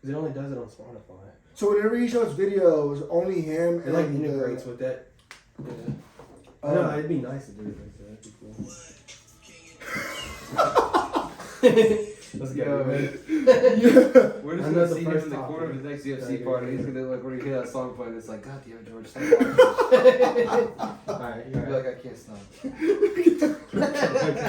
Because it only does it on Spotify. So whenever he shows videos, only him It like integrates with that. Yeah. I know, it'd be nice to do it like that. That'd be cool. Let's go, man. We're just gonna see him in the corner of his next UFC party. He's gonna like when he hear that song playing, it's like, God damn it, George, stop watching. Alright, He'll be like, I can't stop.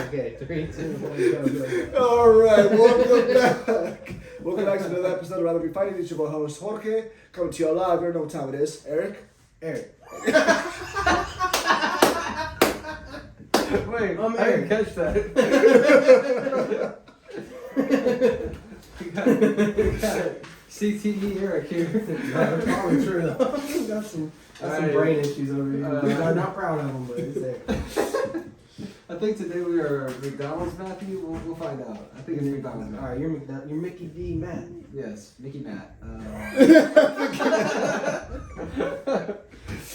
Okay, 3, 2, 1, go. Alright, welcome back. Welcome back to another episode of Rather Be Fighting. It's your boy host Jorge. Coming to you live. You already know what time it is. Eric. Wait, I'm I didn't catch that. CTE Eric here. That's probably true though. Got some brain issues over here. I'm not proud of them, but it's there. I think today we are McDonald's Matthew. We'll find out. I think it's McDonald's Matthew. Alright, you're Mickey D. Matt. Yes, Mickey Matt.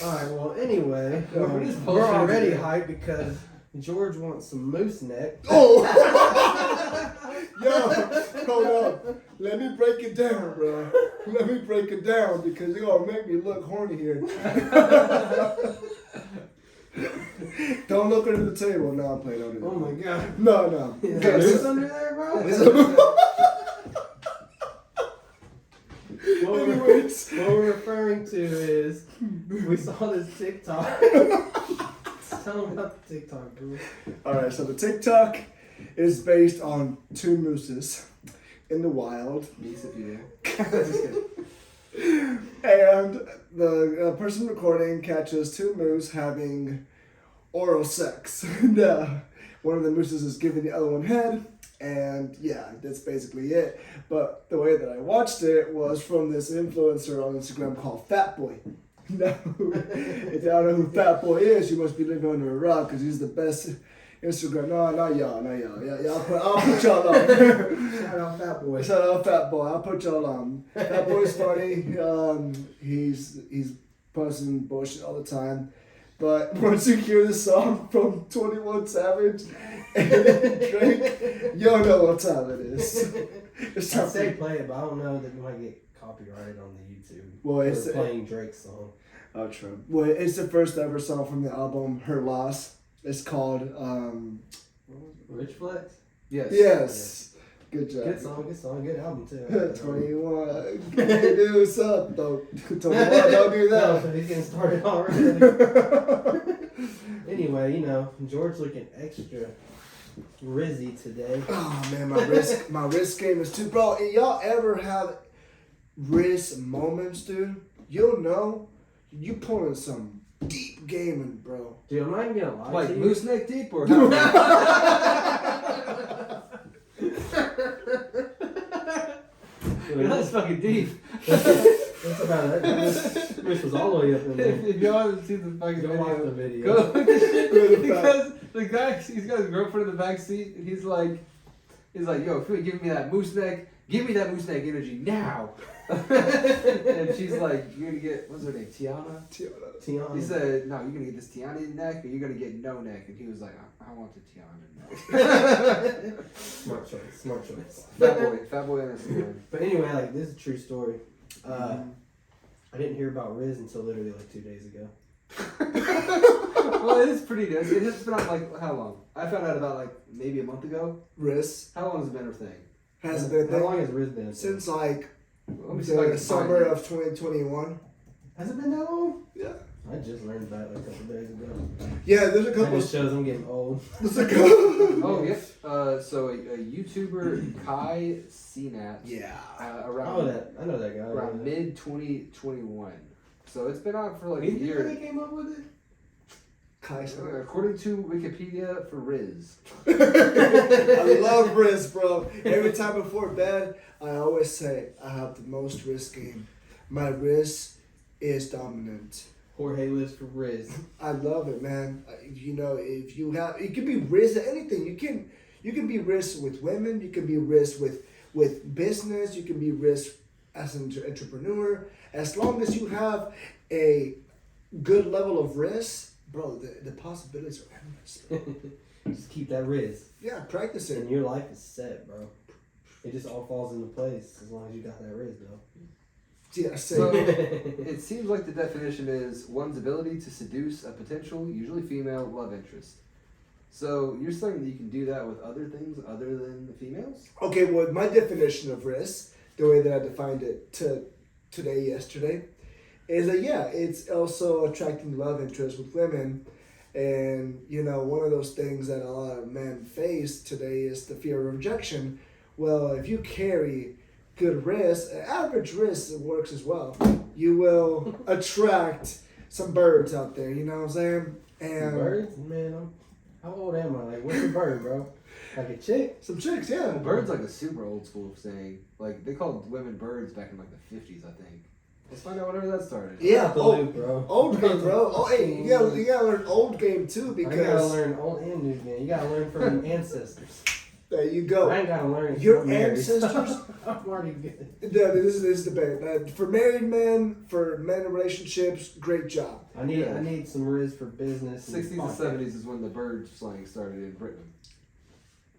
Alright, well anyway, we're already hyped because George wants some moose neck. Oh! Yo, hold up. Let me break it down, bro. Let me break it down because you're going to make me look horny here. Don't look under the table. No, I'm playing under there. Oh my god. No. Is there moose under there, bro? Anyways. What we're referring to is we saw this TikTok. Tell them about the TikTok, bro. Alright, so the TikTok is based on two mooses in the wild. Meeks if you Just kidding. And the person recording catches two moose having oral sex. And, one of the mooses is giving the other one head. And yeah, that's basically it. But the way that I watched it was from this influencer on Instagram called Fatboy. No, if y'all know who Fatboy is, you must be living under a rock because he's the best Instagram. No, not y'all. Yeah, I'll put y'all on. Shout out Fatboy. Shout out Fatboy. I'll put y'all on. Fatboy's funny. He's posting bullshit all the time. But once you hear the song from 21 Savage and Drake, you'll know what time it is. It's I say play it, but I don't know that you might get copyrighted on the YouTube. Well, it's playing Drake's song. Oh, true. Well, it's the first ever song from the album Her Loss. It's called Rich Flex? Yes. Good job. Good song, good album too. 21. Can you do something? Don't do that. No, so he's getting started already. Anyway, George looking extra rizzy today. Oh man, my wrist game is too. Bro, if y'all ever have wrist moments, dude, you'll know you pulling some deep gaming, bro. Dude, I'm not even gonna lie like to you. moose neck deep or That's fucking deep. That's about it. This was all the way up in there. If y'all haven't seen the fucking Go watch the video. Go look at this shit. Because the guy, he's got his girlfriend in the back seat, and he's like, yo, if you're giving me that moose neck, give me that moose neck energy now. And she's like, you're gonna get, what's her name, Tiana? Tiana. He said, no, you're gonna get this Tiana neck, or you're gonna get no neck. And he was like, I want the Tiana neck. Smart choice. Fat boy on Instagram. But anyway, this is a true story. I didn't hear about RIZZ until literally 2 days ago. Well, it is pretty good. It has been out how long? I found out about maybe a month ago. Wrist How long has it been a thing? has been a How thing long has RIZZ been? since Let me see if I the can summer find of 2021. Has it been that long? Yeah. I just learned about it a couple days ago. Yeah, there's a That couple. just shows I'm getting old. There's a couple. Oh, yep. So a YouTuber, Kai Cenat, Yeah. I around know that guy. around mid 2021. So it's been out for a He year. really came up with it? Kaiser. According to Wikipedia for RIZZ. I love wrist, bro. Every time before bed, I always say I have the most wrist game. My wrist is dominant. Jorge lives for RIZZ. I love it, man. If you have, it can be wrist at anything. You can be wrist with women. You can be wrist with business. You can be wrist as an entrepreneur. As long as you have a good level of risk, bro, the possibilities are endless. Just keep that RIZZ. Yeah, practice it. And your life is set, bro. It just all falls into place as long as you got that RIZZ though. Yeah, So same. it seems like the definition is one's ability to seduce a potential, usually female, love interest. So you're saying that you can do that with other things other than the females? Okay, well, my definition of RIZZ, the way that I defined it yesterday, is that yeah, it's also attracting love interest with women. And, you know, one of those things that a lot of men face today is the fear of rejection. Well, if you carry good RIZZ, average RIZZ works as well. You will attract some birds out there, you know what I'm saying? And Birds? Man, how old am I? Like, what's a bird, bro? Like a chick? some chicks, yeah. Well, bird's like a super old school saying. Like, they called women birds back in like the 50s, I think. Let's find out whenever that started. Yeah, The loop, bro. old game, bro. Oh, hey, you gotta learn old game too I gotta because learn old and new game. You gotta learn from your ancestors. there you go. I ain't gotta learn it. Your I'm married. ancestors. I'm already good. This is the best. For married men, for men in relationships, great job. I need some RIZZ for business. 60s and 70s is when the bird slang started in Britain.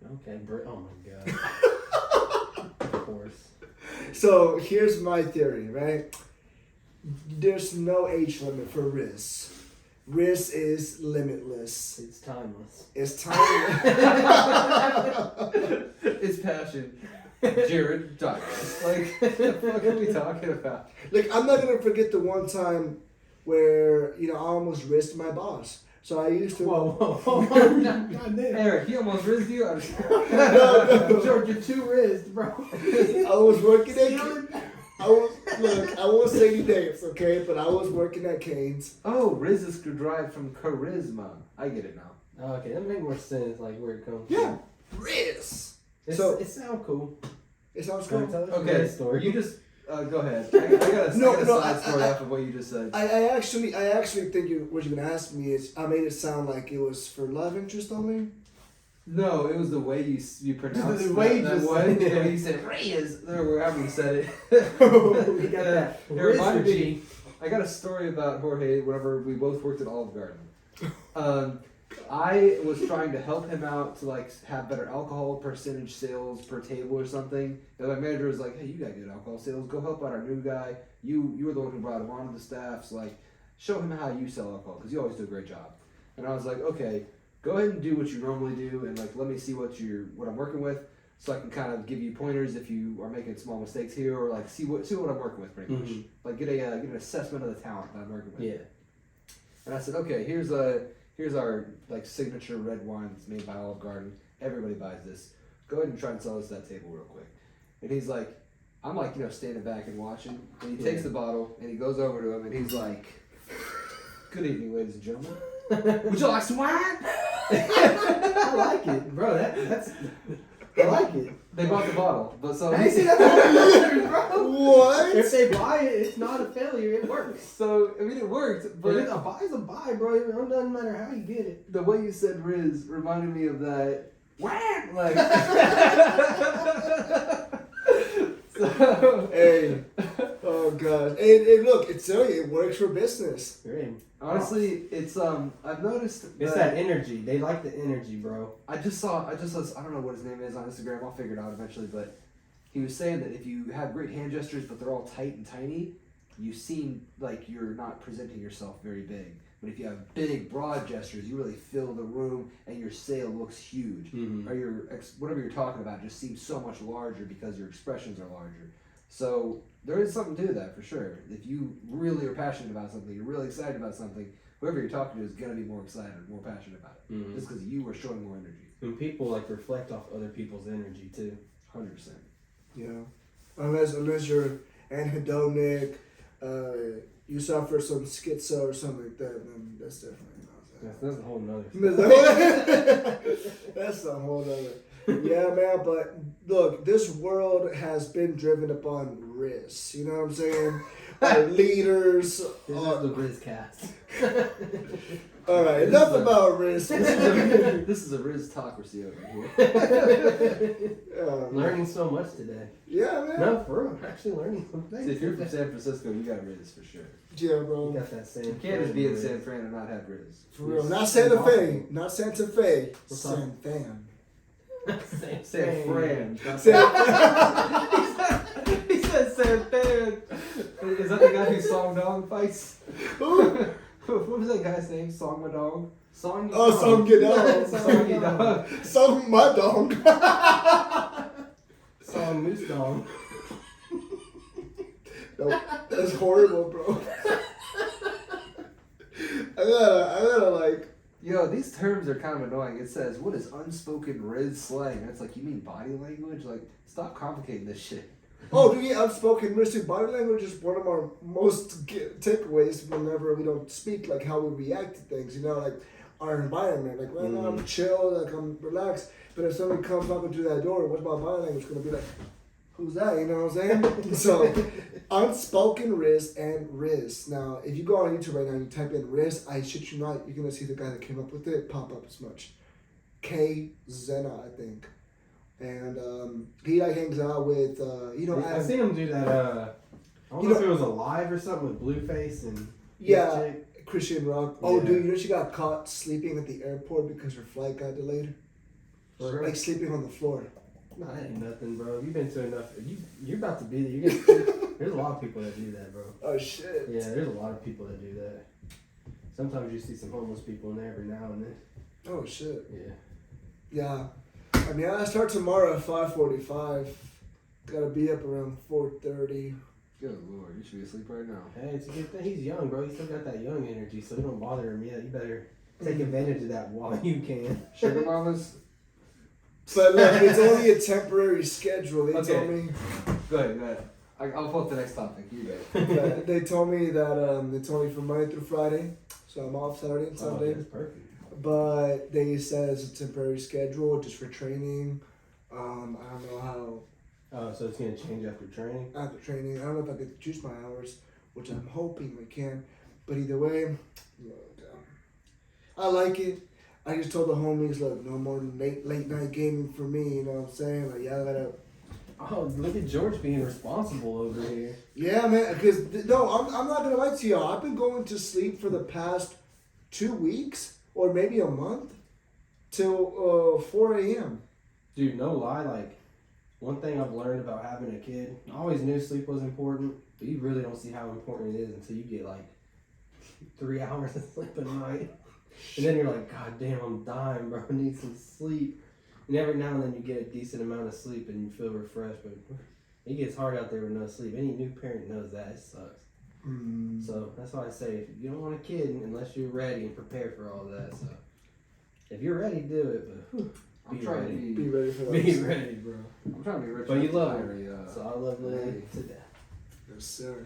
Okay, oh my god. Of course. So here's my theory, right? There's no age limit for RIZZ. RIZZ is limitless. It's timeless. It's timeless. It's passion. Jared Douglas. Like, what the fuck are we talking about? Like, I'm not gonna forget the one time where, you know, I almost risked my boss. So I used to. Whoa. God damn. Eric, he almost rizzed you. George, you're too RIZZ, bro. I was working at. I won't say any names, okay? But I was working at Cane's. Oh, Riz is derived from charisma. I get it now. Okay, that makes more sense, like where it comes Yeah, from. RIZZ. It sounds cool. It sounds Can I cool. tell us a Okay, RIZZ story? you just go ahead. I got a side story off of what you just said. I actually think what you're gonna ask me is I made it sound like it was for love interest only. No, it was the way you pronounced The way you that just one. said it. The way you said Riz, or wherever you said it. You got that It reminded RIZZ. me. I got a story about Jorge. Whenever we both worked at Olive Garden, I was trying to help him out to like have better alcohol percentage sales per table or something. And my manager was like, "Hey, you got good alcohol sales. Go help out our new guy. You were the one who brought him onto the staff. So like, show him how you sell alcohol because you always do a great job." And I was like, "Okay, go ahead and do what you normally do, and like let me see what I'm working with, so I can kind of give you pointers if you are making small mistakes here, or like see what I'm working with pretty much. Mhm. Like get an assessment of the talent that I'm working with." Yeah. And I said, "Okay, here's our like signature red wine that's made by Olive Garden. Everybody buys this. Go ahead and try and sell this to that table real quick." And he's like, I'm like, standing back and watching, and he takes the bottle and he goes over to him and he's like, "Good evening, ladies and gentlemen. Would you like some wine?" I like it, bro. That's I like it. They bought the bottle, but so Hey, see, that's all that matters, bro. What? If they buy it, it's not a failure. It works. So I mean it worked, But but a buy's a buy, bro. It doesn't matter how you get it. the way you said Riz reminded me of that wham, like so, Hey. Oh god. And look, it's it works for business. Great. honestly it's I've noticed It's that energy. They like the energy, bro. I just saw I don't know what his name is on Instagram, I'll figure it out eventually, but he was saying that if you have great hand gestures but they're all tight and tiny, you seem like you're not presenting yourself very big. But if you have big, broad gestures, you really fill the room and your sale looks huge. Mm-hmm. Or whatever you're talking about just seems so much larger because your expressions are larger. So there is something to that for sure. If you really are passionate about something, you're really excited about something, whoever you're talking to is going to be more excited, more passionate about it. Mm-hmm. Just because you are showing more energy. And people like reflect off other people's energy too. 100%. Yeah. Unless you're anhedonic, you suffer some schizo or something like that, then that's definitely not That's a whole nother. That's a whole other. Yeah, man, but look, this world has been driven upon RIZZ. You know what I'm saying? Our leaders. This is the RIZZ cast. All right, enough about RIZZ. This is a RIZZ-tocracy over here. Learning so much today. Yeah, man. No, for real. Actually learning some things. See, if you're from San Francisco, you got Riz for sure. Yeah, You bro. got that same. You can't just be in San Fran and not have Riz. For real. Not Santa Fe. Not Santa Fe. We're San Fan. San Fran. He said San Fran. Is that the guy who Song Dong fights? What was that guy's name? Song Madong? Song. Oh, Song Gedong. Song Gedong. Song my dong. Song Moose Dong. Nope, that's horrible, bro. I gotta like. Yo, these terms are kind of annoying. It says, what is unspoken RIZZ slang? And it's like, you mean body language? Like, stop complicating this shit. Oh, do you unspoken mystic body language is one of our most takeaways whenever we don't speak, like how we react to things, you know, like our environment. Like, well, I'm chill, like I'm relaxed, but if somebody comes knocking through that door, what's my body language gonna be like? Who's that? You know what I'm saying? So, unspoken RIZZ and RIZZ. Now, if you go on YouTube right now and you type in RIZZ, I shit you not, you're gonna see the guy that came up with it pop up as much. K Zena, I think. And he like hangs out with you know. I seen him do that. I don't know if it was a live or something with Blueface and yeah, Christian Rock. Oh, Yeah. dude, you know she got caught sleeping at the airport because her flight got delayed. For Like sleeping on the floor. No, that ain't nothing, bro. You've been to enough. You're about to be there. You're gonna, there's a lot of people that do that, bro. Oh shit. Yeah, there's a lot of people that do that. Sometimes you see some homeless people in there every now and then. Oh shit. Yeah. Yeah. I mean, I start tomorrow at 5:45. Gotta be up around 4:30. Good lord, you should be asleep right now. Hey, it's a good thing. He's young, bro. He's still got that young energy, so it don't bother him yet. You better take advantage of that while you can. Sugar mamas? But look, it's only a temporary schedule. They Okay. told me. Go ahead. I'll pull up the next topic. You go. They told me that they told me from Monday through Friday, so I'm off Saturday and Sunday. Oh, that's perfect. But they said it's a temporary schedule just for training. I don't know how Oh, so it's gonna change after training? after training. I don't know if I get to choose my hours, which I'm hoping I can. But either way, look, I like it. I just told the homies, look, no more late night gaming for me. You know what I'm saying? Like, y'all gotta. Oh, look at George being responsible over here. Yeah, man. Because no, I'm not gonna lie to y'all. I've been going to sleep for the past 2 weeks or maybe a month till 4 a.m. Dude, no lie, like, one thing I've learned about having a kid, I always knew sleep was important, but you really don't see how important it is until you get like 3 hours of sleep a night. And then you're like, God damn, I'm dying, bro. I need some sleep. And every now and then you get a decent amount of sleep and you feel refreshed, but it gets hard out there with no sleep. Any new parent knows that. It sucks. So that's why I say, if you don't want a kid unless you're ready and prepared for all that. So if you're ready, do it, but I'm trying to Be ready for that. be ready, bro. I'm trying to be rich. But you enough love to her. marry, So I love Lily lady. to death. Yes, sir.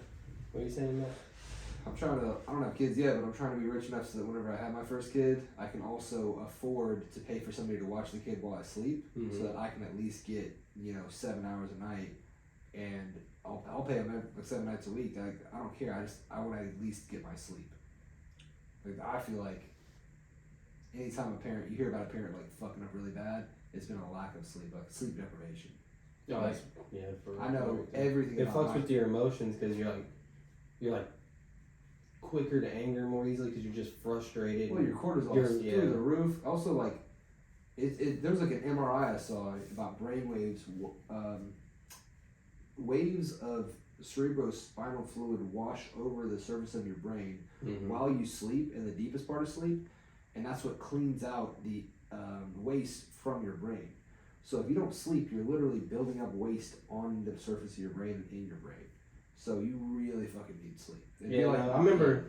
What are you saying, Matt? I'm trying to. I don't have kids yet, but I'm trying to be rich enough so that whenever I have my first kid, I can also afford to pay for somebody to watch the kid while I sleep, Mhm. so that I can at least get 7 hours a night, and I'll pay them like 7 nights a week. I don't care. I want to at least get my sleep. Like I feel like anytime you hear about a parent like fucking up really bad, it's been a lack of sleep, like sleep deprivation. Oh, Like, yeah. For I know everything. It about fucks my- with your emotions because you're like quicker to anger more easily because you're just frustrated. Well, your cortisol's You're- through the roof. Also, like, there's like an MRI I saw about brain waves. Waves of cerebrospinal fluid wash over the surface of your brain Mhm. while you sleep in the deepest part of sleep, and that's what cleans out the waste from your brain. So if you don't sleep, you're literally building up waste on the surface of your brain and in your brain. So you really fucking need sleep. It'd be Yeah, like- no, I remember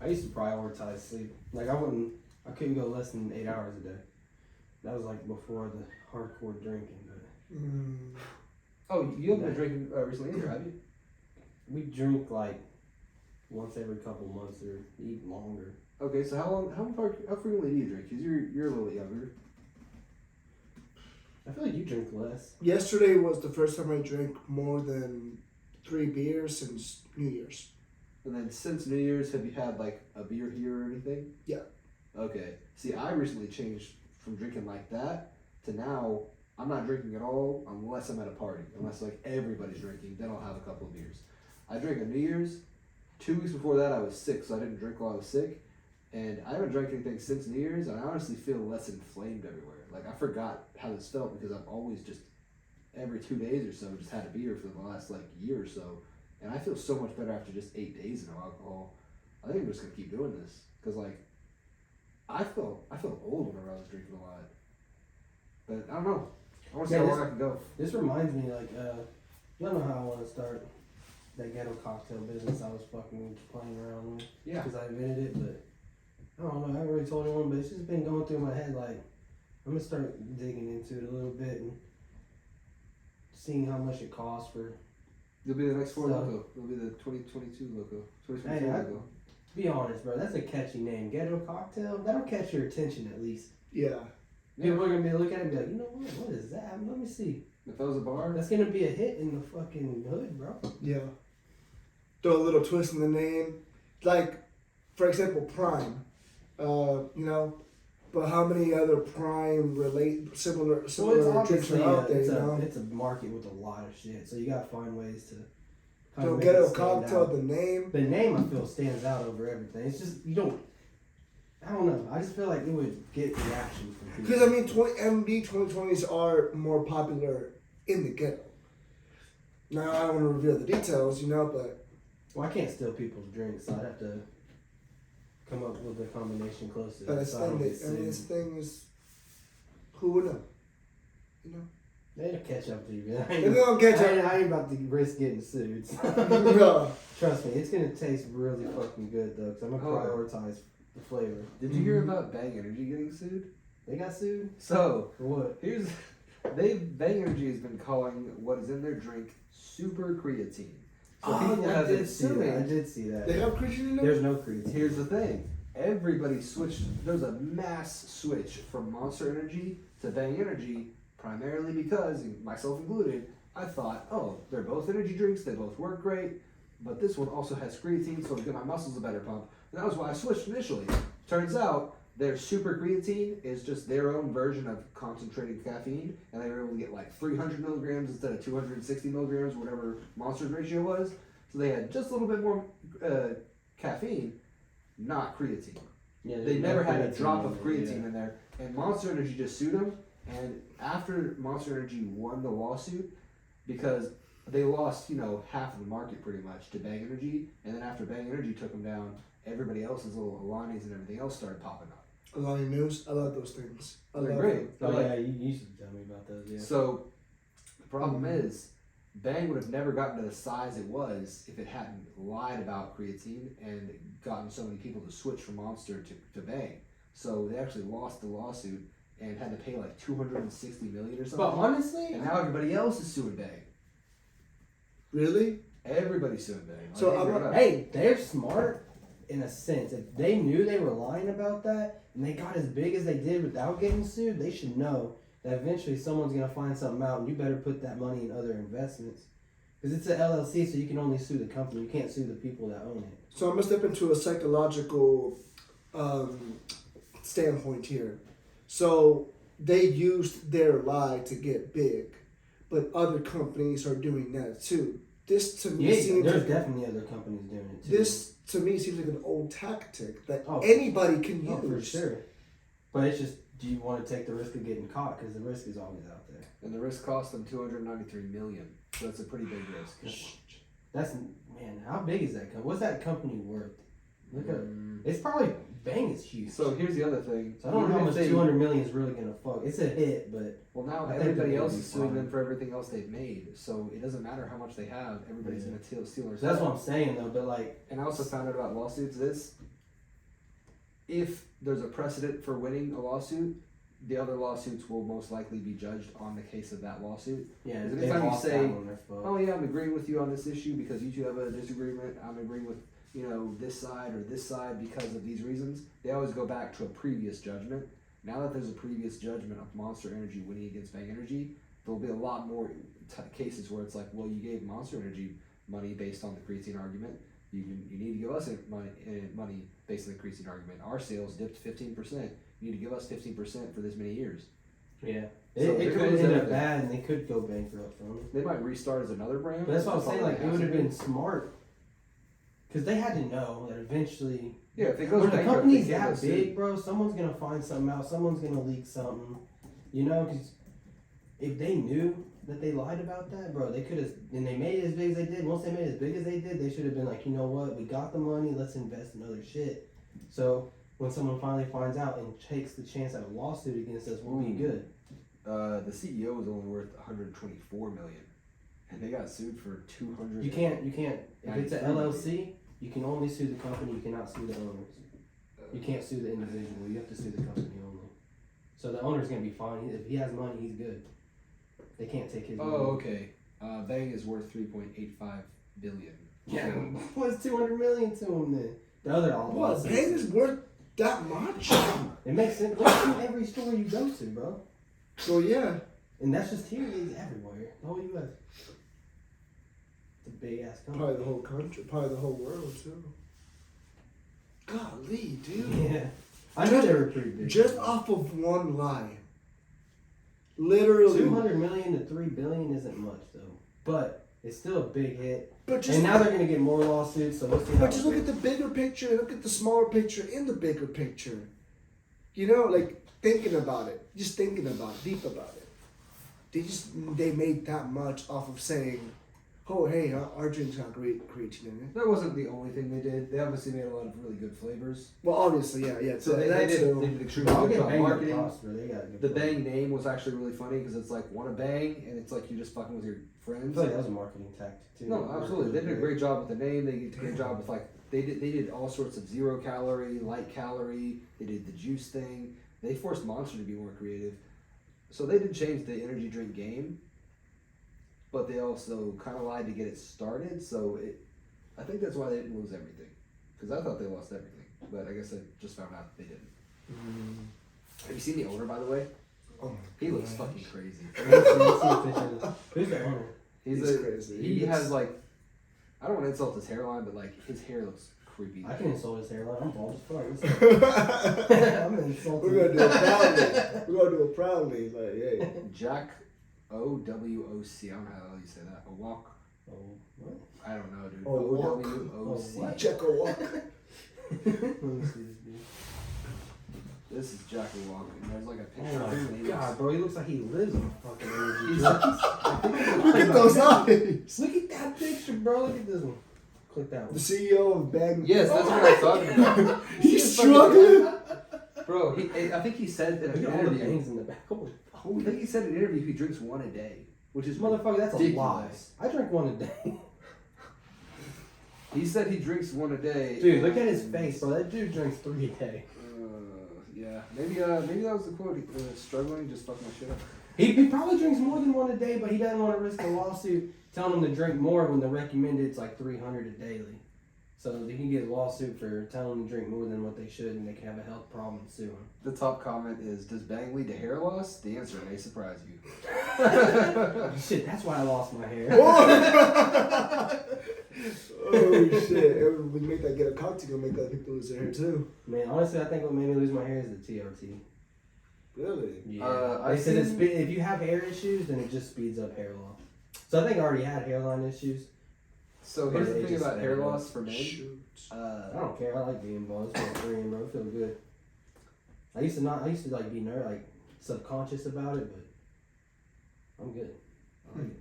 I used to prioritize sleep. Like I couldn't go less than 8 hours a day. That was like before the hardcore drinking. But Oh, you haven't been drinking recently either, have you? we drink like once every couple months or even longer. Okay, so how frequently do you drink? Because you're a little younger. I feel like you drink less. Yesterday was the first time I drank more than 3 beers since New Year's. And then since New Year's, have you had like a beer here or anything? Yeah. Okay. See, I recently changed from drinking like that to now I'm not drinking at all unless I'm at a party. Unless like everybody's drinking, then I'll have a couple of beers. I drank on New Year's. 2 weeks before that, I was sick, so I didn't drink while I was sick. And I haven't drank anything since New Year's, and I honestly feel less inflamed everywhere. Like, I forgot how this felt because I've always just, every 2 days or so, just had a beer for the last, like, year or so. And I feel so much better after just 8 days of no alcohol. I think I'm just gonna keep doing this. Because, like, I felt old whenever I was drinking a lot. But I don't know. I want to see how long I can go. This reminds me, like, you know how I want to start that ghetto cocktail business I was fucking playing around with. Yeah. Because I invented it, but I don't know. I haven't really told anyone, but it's just been going through my head. Like, I'm gonna start digging into it a little bit and seeing how much it costs for. You'll be the next Four So- Loco. You'll be the 2022 Loco. 2022 Hey, Loco. Be honest, bro. That's a catchy name, ghetto cocktail. That'll catch your attention at least. Yeah. People are gonna be looking at it and be like, you know what? What is that? Let me see. If that was a bar, That's gonna be a hit in the fucking hood, bro. Yeah. Throw a little twist in the name. Like, for example, Prime. You know, but how many other Prime similar drinks obviously are out there, you know? it's a market with a lot of shit, so you gotta find ways to. So make ghetto it stand cocktail, out. the name. The name I feel stands out over everything. It's just you don't. I don't know. I just feel like it would get reaction from people. Because I mean, 2020s are more popular in the ghetto. Now I don't want to reveal the details, you know, but Well, I can't steal people's drinks, so I'd have to come up with a combination close to but it. this So I don't thing, get this sued. thing is, who would know? You know. They'll catch up to you, man. They're gonna catch up. I ain't about to risk getting sued. No. Trust me, it's gonna taste really fucking good though, because I'm gonna prioritize the flavor. did you hear about Bang Energy getting sued? They got sued So, for what? Bang Energy has been calling what is in their drink super creatine. So Oh, people yeah, have I been did see that. I suing. did see that. They have creatine in there? There's no creatine. Here's the thing. Everybody switched. There's a mass switch from Monster Energy to Bang Energy, primarily because, myself included, I thought, oh, they're both energy drinks, they both work great, but this one also has creatine, so it'll give my muscles a better pump. And that was why I switched initially. Turns out, their super creatine is just their own version of concentrated caffeine, and they were able to get like 300 milligrams instead of 260 milligrams, whatever Monster's ratio was. So they had just a little bit more caffeine, not creatine. Yeah, They there's no never had a creatine drop in of it, creatine yeah. in there. And Monster Energy just sued them. And after Monster Energy won the lawsuit, because they lost, half of the market pretty much to Bang Energy. And then after Bang Energy took them down, everybody else's little Alani's and everything else started popping up. Alani News. I love those things. I They're love great. them. Oh Like- yeah, you used to tell me about those. Yeah. So the problem is, Bang would have never gotten to the size it was if it hadn't lied about creatine and gotten so many people to switch from Monster to Bang. So they actually lost the lawsuit and had to pay like $260 million or something. But honestly, And now everybody else is suing Bang. Really? Everybody's suing Bang. So they I'm brought not- up- hey, they're smart in a sense. If they knew they were lying about that and they got as big as they did without getting sued, they should know that eventually someone's gonna find something out, and you better put that money in other investments. Because it's an LLC, so you can only sue the company. You can't sue the people that own it. So I'm gonna step into a psychological standpoint here. So they used their lie to get big, but other companies are doing that too. This to me Yeah, seems there's like definitely other companies doing it too. this to me seems like an old tactic that Oh, anybody can use. Oh, for sure. But it's just, do you want to take the risk of getting caught? Because the risk is always out there. And the risk cost them $293 million. So that's a pretty big risk. That's, man, how big is that company? What's that company worth? Look at Mm. it's probably, Bang is huge. So here's the other thing. So I don't know how Even much if they- 200 million is really gonna fuck. It's a hit, but Well, now I think everybody they're else gonna is be suing fine. them for everything else they've made. So it doesn't matter how much they have. Everybody's Yeah. going to steal their so that's stuff. what I'm saying though. But like, And I also found out about lawsuits this. If there's a precedent for winning a lawsuit, the other lawsuits will most likely be judged on the case of that lawsuit. yeah, Because if anytime they you lost say, that one, they're fucked. Oh yeah, I'm agreeing with you on this issue because you two have a disagreement. I'm agreeing with this side or this side because of these reasons. They always go back to a previous judgment. Now that there's a previous judgment of Monster Energy winning against Bang Energy, there'll be a lot more cases where it's like, well, you gave Monster Energy money based on the creatine argument. You need to give us money based on the creatine argument. Our sales dipped 15%. You need to give us 15% for this many years. Yeah, So it there could goes end up everything. bad, and they could go bankrupt from it. They might restart as another brand. But that's what I'm saying. Like, it would have been. been smart because they had to know that eventually. Yeah, if it goes When the bankrupt, company's they can't that go sue. big, bro, someone's gonna find something out. Someone's gonna leak something. You know, because if they knew that they lied about that, bro, they could have, and they made it as big as they did. Once they made it as big as they did, they should have been like, you know what, we got the money, let's invest in other shit. So when someone finally finds out and takes the chance at a lawsuit against us, we'll be good. The CEO was only worth 124 million, and they got sued for 200. You can't. If it's an LLC, you can only sue the company. You cannot sue the owners. You can't sue the individual. You have to sue the company only. So the owner's gonna be fine. If he has money, he's good. They can't take his money. Oh, okay. Bang is worth 3.85 billion. Yeah, what's 200 million to him then? The other all What? Bang is worth that much? It makes sense. Look at every store you go to, bro. Well, yeah. And that's just here. It's everywhere. The whole U.S. It's a big ass company. Probably the whole country. Probably the whole world, too. Golly, dude. Yeah. I know they were pretty big. Just off of one lie. Literally. 200 million to 3 billion isn't much, though. But it's still a big hit. But just and now they're going to get more lawsuits, so let's see how But just look at the bigger picture and look at the smaller picture in the bigger picture. You know, like thinking about it, just thinking about it, deep about it. They made that much off of saying, oh, hey, our drink's got great creatine in it. That wasn't the only thing they did. They obviously made a lot of really good flavors. Well, obviously, yeah. So they did extremely I'll good get job Bang marketing. across, bro. They got a good The flavor. Bang name was actually really funny because it's like want to bang, and it's like you're just fucking with your I friends. feel like that was a marketing tactic, too. No, absolutely. They did a great job with the name. They did a great job with like they did all sorts of 0 calorie, light calorie. They did the juice thing. They forced Monster to be more creative. So they did change the energy drink game, but they also kind of lied to get it started. So I think that's why they didn't lose everything, because I thought they lost everything, but I guess I just found out they didn't. Have you seen the owner, by the way? Oh my He looks gosh. fucking crazy. Who's the owner? He's crazy. He has like, I don't want to insult his hairline, but like his hair looks creepy. I can insult his hairline. I'm bald as fuck. I'm insulting. We're gonna do it proudly. We're gonna do it proudly. Like, hey. Jack OWOC. I don't know how you say that. A walk. Oh, what? I don't know, dude. Oh, walk. OWOC. Check a walk. Let me see this dude. This is Jack a walk, and there's like a picture Oh of him. my god, bro, he looks like he lives on fucking energy. He's Look at those eyes. Look at that picture, bro. Look at this one. Click that The one. CEO of Bang. Yes, that's what I was talking about. He's struggling. Bro, I think he said in Look an at all the interview. veins in the back. Holy fuck. I think he said in an interview he drinks one a day, which is Motherfucker, that's a lie. ridiculous. I drink one a day. He said he drinks one a day. Dude, look at his face, bro. That dude drinks 3 a day. Yeah, maybe that was the quote. Struggling, just fuck my shit up. He probably drinks more than one a day, but he doesn't want to risk a lawsuit telling him to drink more when the recommended it's like 300 a daily. So they can get a lawsuit for telling them to drink more than what they should, and they can have a health problem and sue him. The top comment is, does bang lead to hair loss? The answer may surprise you. Shit, that's why I lost my hair. Oh shit! If we make that get a cocktail, gonna make other people lose their hair too. Man, honestly, I think what made me lose my hair is the TRT. Really? Yeah. I've They said seen- if you have hair issues, then it just speeds up hair loss. So I think I already had hairline issues. So here's But the it thing just about hair sped up. loss for men. Shoot. I don't care. I like being bald. It's feel free, bro. It feels good. I used to like be like subconscious about it, but I'm good. I like it.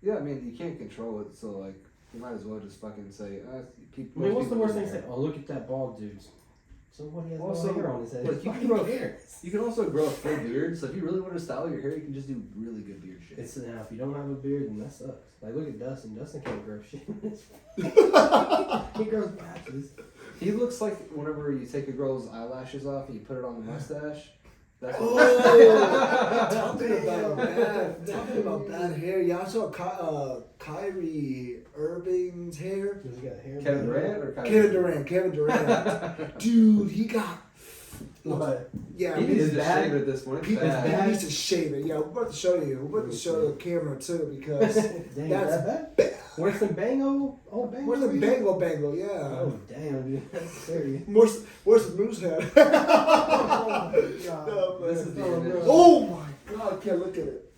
Yeah, I mean you can't control it, so like you might as well just fucking say. I mean, what's the worst thing to say? Oh, look at that bald dude. So what? He has Also, no hair on his head. like, you Who can grow cares? You can also grow a full beard, so if you really want to style your hair, you can just do really good beard shit. It's now if you don't have a beard, then that sucks. Like look at Dustin. Dustin can't grow shit. He grows patches. He looks like whenever you take a girl's eyelashes off and you put it on the mustache. That's Oh, talking about bad hair. Y'all saw Kyrie Irving's hair. He's got hair. Kevin Durant or Kevin Durant. Dude, he got. What? Yeah, He needs It's to bad. shave it at this point. It's he bad. needs to shave it. Yeah, we're about to show you. We're about to show the camera too because Dang, that's that bad? Worse than Bango? Oh, Bango. where's the bangle, yeah. Oh, damn, dude. That's scary. Worse than Moose head. Oh, my God. No, man. This is the Oh, image. no. Oh my God! Can't look at it.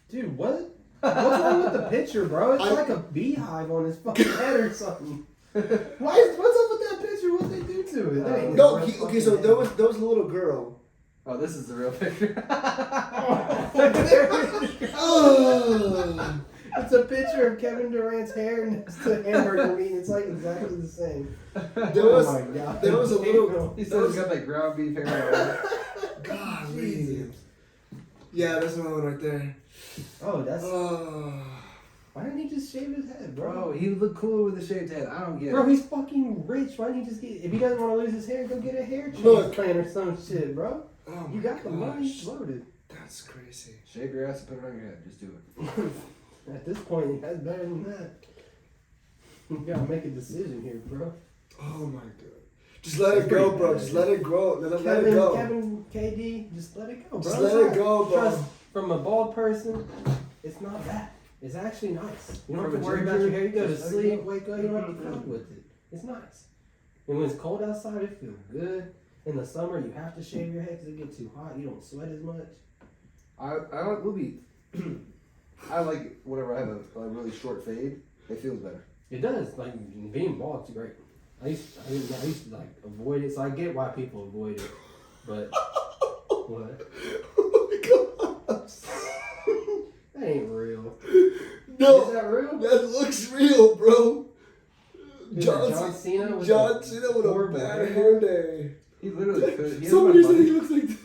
Dude, what? What's wrong with the picture, bro? It's I- like a beehive on his fucking head or something. What's up with that picture? What they do to it? That ain't No, his okay. So fucking there head. was a little girl, Oh, this is the real picture. Oh. It's a picture of Kevin Durant's hair next to hamburger meat. It's like exactly the same. There was, oh my god. there was a little. He still got that ground beef hair. God, Jesus. Yeah, that's another one right there. Oh, that's. Oh. Why didn't he just shave his head, bro? Bro, he would look cooler with a shaved head. I don't get Bro, it. he's fucking rich. Why didn't he just get? If he doesn't want to lose his hair, go get a hair Look. transplant or some shit, bro. Oh You my got the money gosh. loaded. That's crazy. Shave your ass and put it on your head. Just do it. At this point, that's better than that. You gotta make a decision here, bro. Oh my god. Just let it go, bro. Just let it grow. Let it go. Kevin, KD, just let it go, bro. Just It's let it not- go, bro. Trust, from a bald person, it's not bad. It's actually nice. You don't have From to a worry about ginger, your hair. You go to just let it sleep, go. wake up, you don't have to fuck with it. It's nice. And when it's cold outside, it feels good. In the summer, you have to shave your head because it gets too hot. You don't sweat as much. I will be. I like whenever I have a really short fade. It feels better. It does. Like, being bald's great. I used to like avoid it, so I get why people avoid it. But what? Oh my god. That ain't real. No. Is that real? That looks real, bro. Is it John Cena with John a Cena with a horrible bad hair? hair day. He literally could. He has Somebody enough said money. he looks like.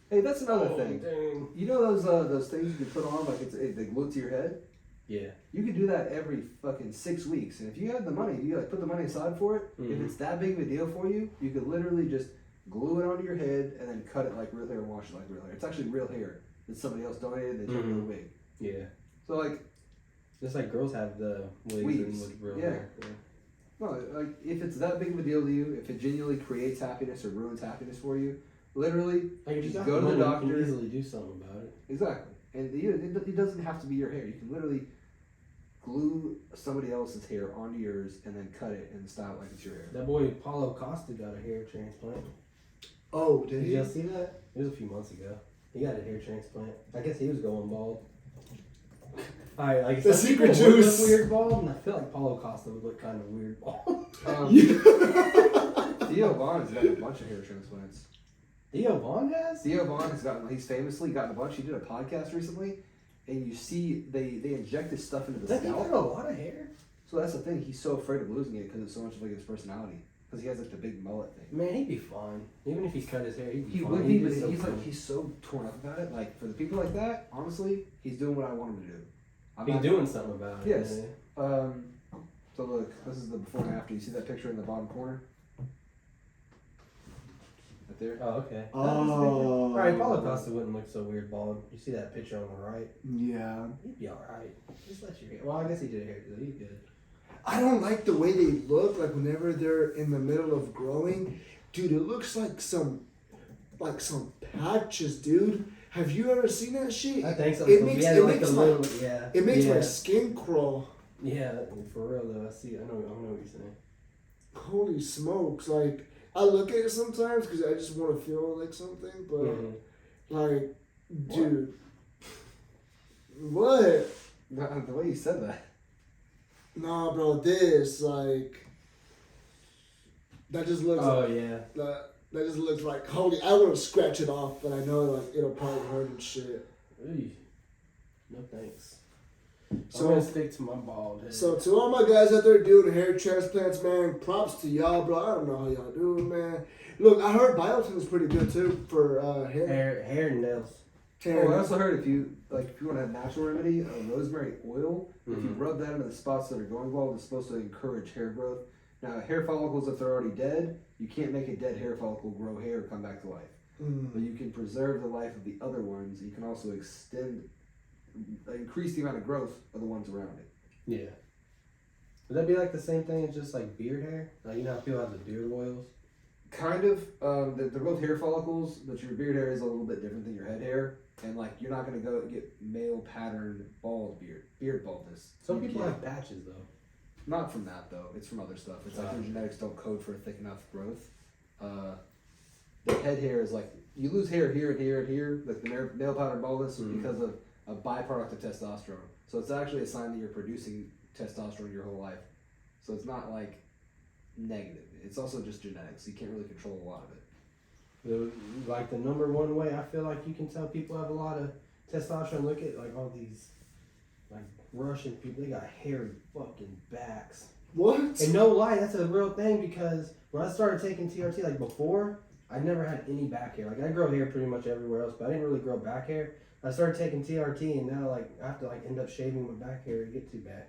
Hey, that's another Oh, thing. dang. You know those things you can put on like they glue it to your head. Yeah. You could do that every fucking 6 weeks, and if you have the money, you like put the money aside for it. If Mhm. it's that big of a deal for you, you could literally just glue it onto your head and then cut it like real hair and wash it like real hair. It's actually real hair that somebody else donated. They turned into a wig. Yeah. So like, Just like girls have the wigs Weaves. and with real Yeah. hair. Yeah. no, like if it's that big of a deal to you, if it genuinely creates happiness or ruins happiness for you, literally Like if you just got go to the money, you doctor. can easily do something about it. Exactly, and it doesn't have to be your hair. You can literally glue somebody else's hair onto yours and then cut it and style it like it's your hair. That boy Paulo Costa got a hair transplant. Oh, did Did he? y'all see that? It was a few months ago. He got a hair transplant. I guess he was going bald. Alright, like The some secret people would juice. look weird bald, and I feel like Paulo Costa would look kind of weird bald. Theo Vaughn's gotten a bunch of hair transplants. Theo Vaughn has? Theo Vaughn he's famously gotten a bunch. He did a podcast recently, and you see they inject this stuff into the Does he scalp. got a lot of hair? So that's the thing. He's so afraid of losing it because it's so much of like his personality. Because he has like the big mullet thing. Man, he'd be fine. Even if he cut his hair, he'd be He fine. would be, He'd but so he's funny. like he's so torn up about it. Like for the people like that, honestly, he's doing what I want him to do. I'm He's not- doing something about it. Yes. Yeah. So look, this is the before and after. You see that picture in the bottom corner? Right there. Oh, okay. Oh. Alright, Paulo Costa wouldn't look so weird bald. You see that picture on the right? Yeah. He'd be alright. Just let your hair. Well, I guess he did a haircut. He's good. I don't like the way they look. Like whenever they're in the middle of growing, dude, it looks like some patches, dude. Have you ever seen that shit? I think so. It makes Yeah, it like makes a my little, yeah. it makes yeah. my skin crawl. Yeah, for real though. I see. I know what you're saying. Holy smokes! Like I look at it sometimes because I just want to feel like something, but Mhm. like, dude, what? The way you said that. Nah, bro, this like that just looks Oh yeah. that just looks like holy. I want to scratch it off, but I know like it'll probably hurt and shit. Ooh. No thanks. So- I'm gonna stick to my bald head. So to all my guys out there doing hair transplants, man, props to y'all, bro. I don't know how y'all do it, man. Look, I heard biotin is pretty good too for hair and nails. hair. Oh, I also heard if you want to have natural remedy, rosemary oil. If you Mhm. rub that into the spots that are going bald, it's supposed to encourage hair growth. Now, hair follicles, if they're already dead, you can't make a dead hair follicle grow hair or come back to life. But you can preserve the life of the other ones. You can also increase the amount of growth of the ones around it. Yeah. Would that be like the same thing as just like beard hair? Like you know how people have the beard oils? Kind of. They're both hair follicles, but your beard hair is a little bit different than your head hair. And like, you're not gonna go get male pattern bald beard baldness. Some You people can't. have patches though. Not from that though. It's from other stuff. It's like your genetics don't code for a thick enough growth. The head hair is like you lose hair here and here and here, like the male pattern baldness, Mhm. because of a byproduct of testosterone. So it's actually a sign that you're producing testosterone your whole life. So it's not like negative. It's also just genetics. You can't really control a lot of it. Like the number one way I feel like you can tell people have a lot of testosterone. Look at like all these like Russian people. They got hairy fucking backs. What? And no lie, that's a real thing because when I started taking TRT, like before, I never had any back hair. Like I grow hair pretty much everywhere else, but I didn't really grow back hair. I started taking TRT, and now like I have to like end up shaving my back hair to get too bad.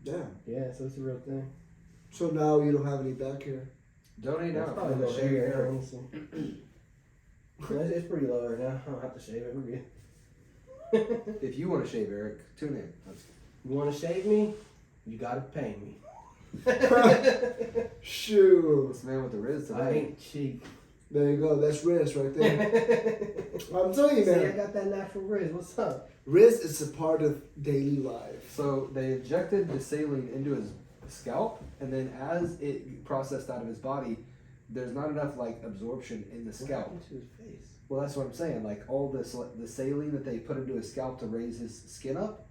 Damn. Yeah, so it's a real thing. So now you don't have any back hair. Donate It's now. probably for low the shave hair. hair. Honestly. It's pretty low right now. I don't have to shave it. We're good. If you want to shave Eric, tune in. You want to shave me? You gotta pay me. Shoot. This man with the RIZZ I today. ain't cheap. There you go. That's RIZZ right there. I'm telling you, See, I man. got that natural RIZZ. What's up? RIZZ is a part of daily life. So they injected the saline into his scalp, and then as it processed out of his body, there's not enough like absorption in the What scalp. happened to his face? Well, that's what I'm saying. Like all this, the saline that they put into his scalp to raise his skin up,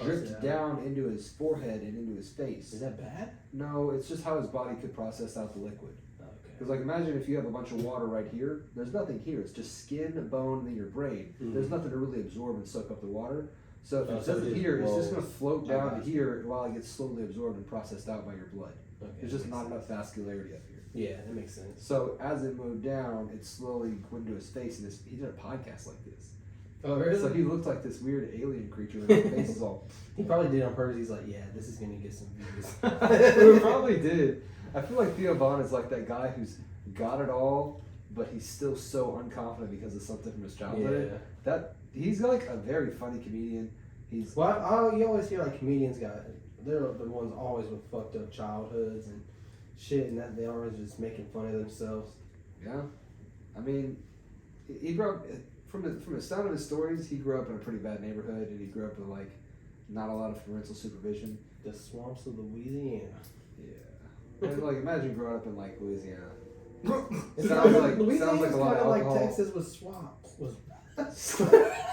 dripped down into his forehead and into his face. Is that bad? No, it's just how his body could process out the liquid. Okay. Because like imagine if you have a bunch of water right here, there's nothing here. It's just skin, bone, and your brain. Mhm. There's nothing to really absorb and soak up the water. So if Oh, it so it doesn't just here, it's just rolls. going to float I down got to you. here while it gets slowly absorbed and processed out by your blood. Okay. There's just that not makes enough vascularity up here. Yeah, that makes sense. So as it moved down, it slowly went into his face, and he did a podcast like this. Oh, really? So he looked like this weird alien creature, and his face is all. He probably did it on purpose. He's like, yeah, this is gonna get some views. He probably did. I feel like Theo Vaughn is like that guy who's got it all, but he's still so unconfident because of something from his childhood. Yeah. That he's like a very funny comedian. He's Well, you always hear like comedians they're the ones always with fucked up childhoods and shit, and that they always just making fun of themselves. yeah. I mean, he grew up from the sound of his stories. He grew up in a pretty bad neighborhood, and he grew up with like not a lot of parental supervision. The swamps of Louisiana. Yeah. And like imagine growing up in like Louisiana. It Sounds like Louisiana's a lot of kinda like alcohol. Texas with swamps. What?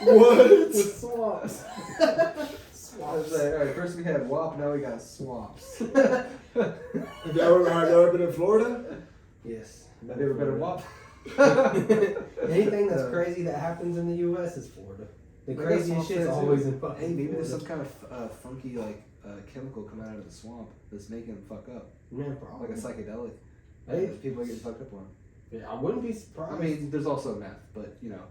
With swamps. I was like, all right, first we had WAP, now we got swamps. Have you ever been in Florida? Yes. Have you ever been in WAP? Anything that's crazy that happens in the U.S. is Florida. The They got craziest swamps shit's there, too. always in fucking Hey, maybe there's Florida. some kind of funky like chemical coming out of the swamp that's making them fuck up, Man, probably. like a psychedelic. Hey. That people are getting fucked up on. Yeah, I wouldn't be surprised. I mean, there's also meth, but you know,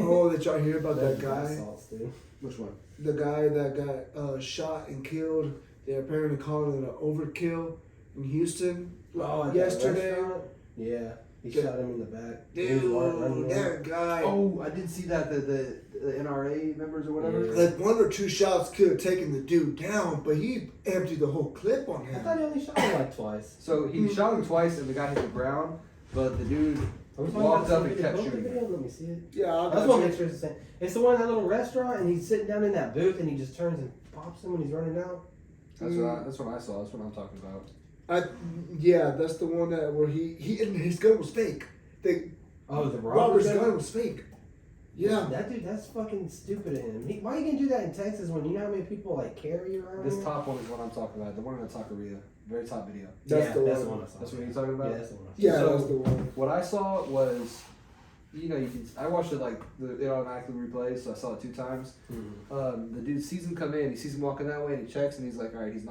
Oh, did y'all hear about that Bath guy? salts, dude. which one? The guy that got shot and killed. They're apparently calling it an overkill in Houston Oh, at that yesterday. restaurant? Yeah, he Yeah. shot him in the back. He was running Dude, away. that guy. Oh, I did see that the NRA members or whatever. Yeah. Like 1 or 2 shots could have taken the dude down, but he emptied the whole clip on I thought him. he only shot him like twice. So he shot him twice, and the guy hit the ground, but the dude Are we talking walked about up and the kept video? shooting. Let me see it. Yeah, I I just got want to you. make sure it's the same. It's the one in that little restaurant, and he's sitting down in that booth, and he just turns and pops him when he's running out. That's what I saw. That's what I'm talking about. Yeah, that's the one that where he and his gun was fake. Oh, the Robert's robber's gun was fake. Yeah. That dude, that's fucking stupid of him. Why are you gonna do that in Texas when you know how many people like carry around? This here? top one is what I'm talking about. The one in the taqueria, very top video. That's the that's one. the one I saw. That's what you're talking about. Yeah, that's the one. I saw. Yeah, So- that's the one. What I saw was, you know, I watched it like it automatically replays, so I saw it 2 times. Mhm. The dude sees him come in, he sees him walking that way, and he checks, and he's like, all right, he's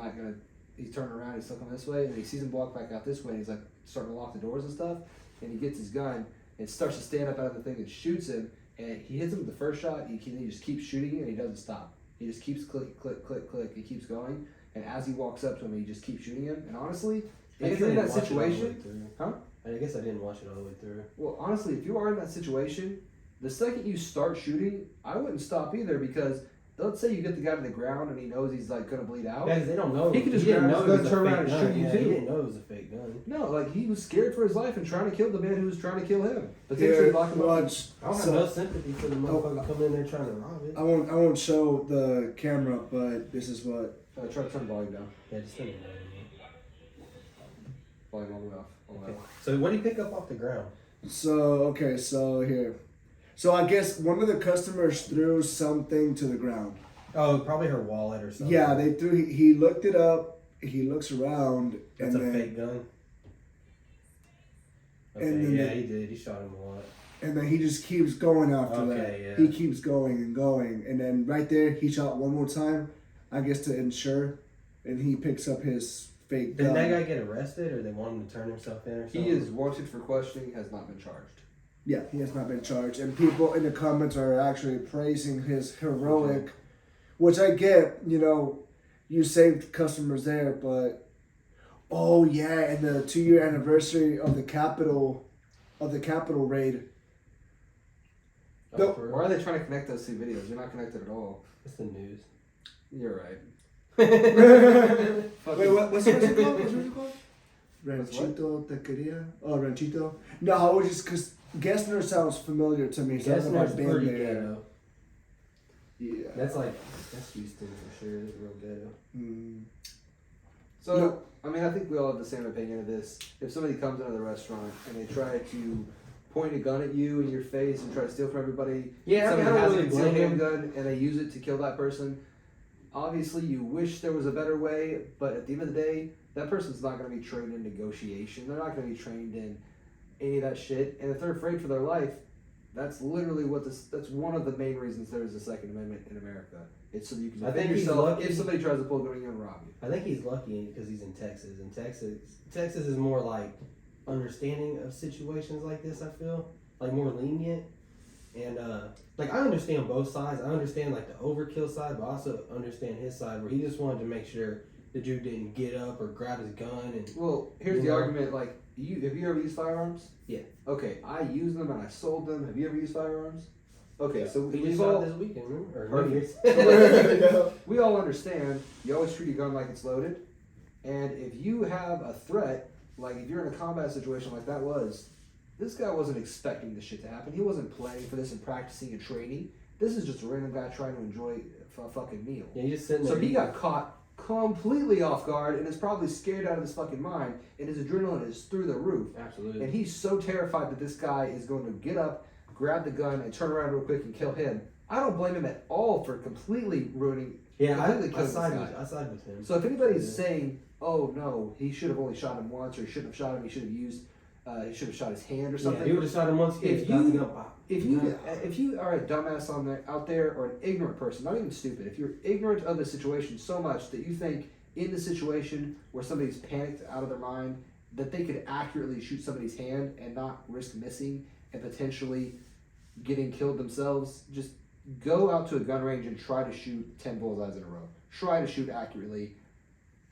turning around, he's still coming this way, and then he sees him walk back out this way, and he's like starting to lock the doors and stuff, and he gets his gun and starts to stand up out of the thing and shoots him, and he hits him with the first shot, he just keeps shooting him, and he doesn't stop. He just keeps click, click, click, click, he keeps going, and as he walks up to him, he just keeps shooting him, and honestly, I if guess you're I in didn't that watch it all the way situation, through. huh? I guess I didn't watch it all the way through. Well, honestly, if you are in that situation, the second you start shooting, I wouldn't stop either because let's say you get the guy to the ground and he knows he's like gonna bleed out. Yeah, because they don't know. He could just didn't grab know his it was gun, a turn fake around and gun. shoot you Yeah, too. He didn't know it was a fake gun. No, like he was scared for his life and trying to kill the man who was trying to kill him. Potentially Here, lock him up. watch. I don't have So, no sympathy for the motherfucker coming in there trying to rob it. I won't show the camera, but this is what. Try to turn the volume down. Yeah, just think about it. Volume all the way off. All the way Okay. off. So what did he pick up off the ground? So here. So I guess one of the customers threw something to the ground. Oh, probably her wallet or something. Yeah, they threw. He looked it up. He looks around That's and a then fake gun. Okay, And then yeah, he did. He shot him a lot. And then he just keeps going after that. Okay, yeah. He keeps going and going. And then right there, he shot one more time, I guess to ensure. And he picks up his fake gun. Did that guy get arrested, or they want him to turn himself in or something? He is wanted for questioning, has not been charged. Yeah, he has not been charged. And people in the comments are actually praising his heroic, which I get, you saved customers there, but oh yeah, and the 2-year anniversary of the Capitol raid. Oh, for Why are they trying to connect those two videos? They're not connected at all. It's the news. You're right. Wait, what's it called? Ranchito Taqueria? Oh, Ranchito. No, I was just because Gessner sounds familiar to me. So I don't know if Gessner's I've been pretty there. ghetto. Yeah. That's Houston for sure. It's real ghetto. Mm. So, No. I mean, I think we all have the same opinion of this. If somebody comes into the restaurant and they try to point a gun at you in your face and try to steal from everybody, Yeah, somebody I don't has really a concealed blame him. handgun and they use it to kill that person, obviously you wish there was a better way, but at the end of the day, that person's not going to be trained in negotiation. They're not going to be trained in any of that shit. And if they're afraid for their life, that's literally that's one of the main reasons there is a Second Amendment in America. It's so that you can I defend think he's yourself lucky. if somebody tries to pull a gun on you and rob you. I think he's lucky because he's in Texas. And Texas is more like understanding of situations like this. I feel like more lenient, and like I understand both sides. I understand like the overkill side, but I also understand his side where he just wanted to make sure the dude didn't get up or grab his gun. And Well, here's the argument. Like, have you ever used firearms? Yeah. Okay, I use them and I sold them. Have you ever used firearms? Okay, so he we've just all shot this weekend, remember? Or Perfect. New Year's. we all understand. You always treat your gun like it's loaded, and if you have a threat, like if you're in a combat situation like that was, this guy wasn't expecting this shit to happen. He wasn't playing for this and practicing and training. This is just a random guy trying to enjoy a fucking meal. Yeah, he's just sitting there. So he got caught completely off guard and is probably scared out of his fucking mind, and his adrenaline is through the roof. Absolutely. And he's so terrified that this guy is going to get up, grab the gun, and turn around real quick and kill him. I don't blame him at all for completely ruining. Yeah, completely I killing side this guy. with, I side with him. So if anybody's saying, "Oh no, he should have only shot him once, or he shouldn't have shot him. He should have used, he should have shot his hand or something." Yeah, he would have shot him once. If Got you- the gun pop. If you are a dumbass out there, or an ignorant person, not even stupid, if you're ignorant of the situation so much that you think in the situation where somebody's panicked out of their mind that they could accurately shoot somebody's hand and not risk missing and potentially getting killed themselves, just go out to a gun range and try to shoot 10 bullseyes in a row. Try to shoot accurately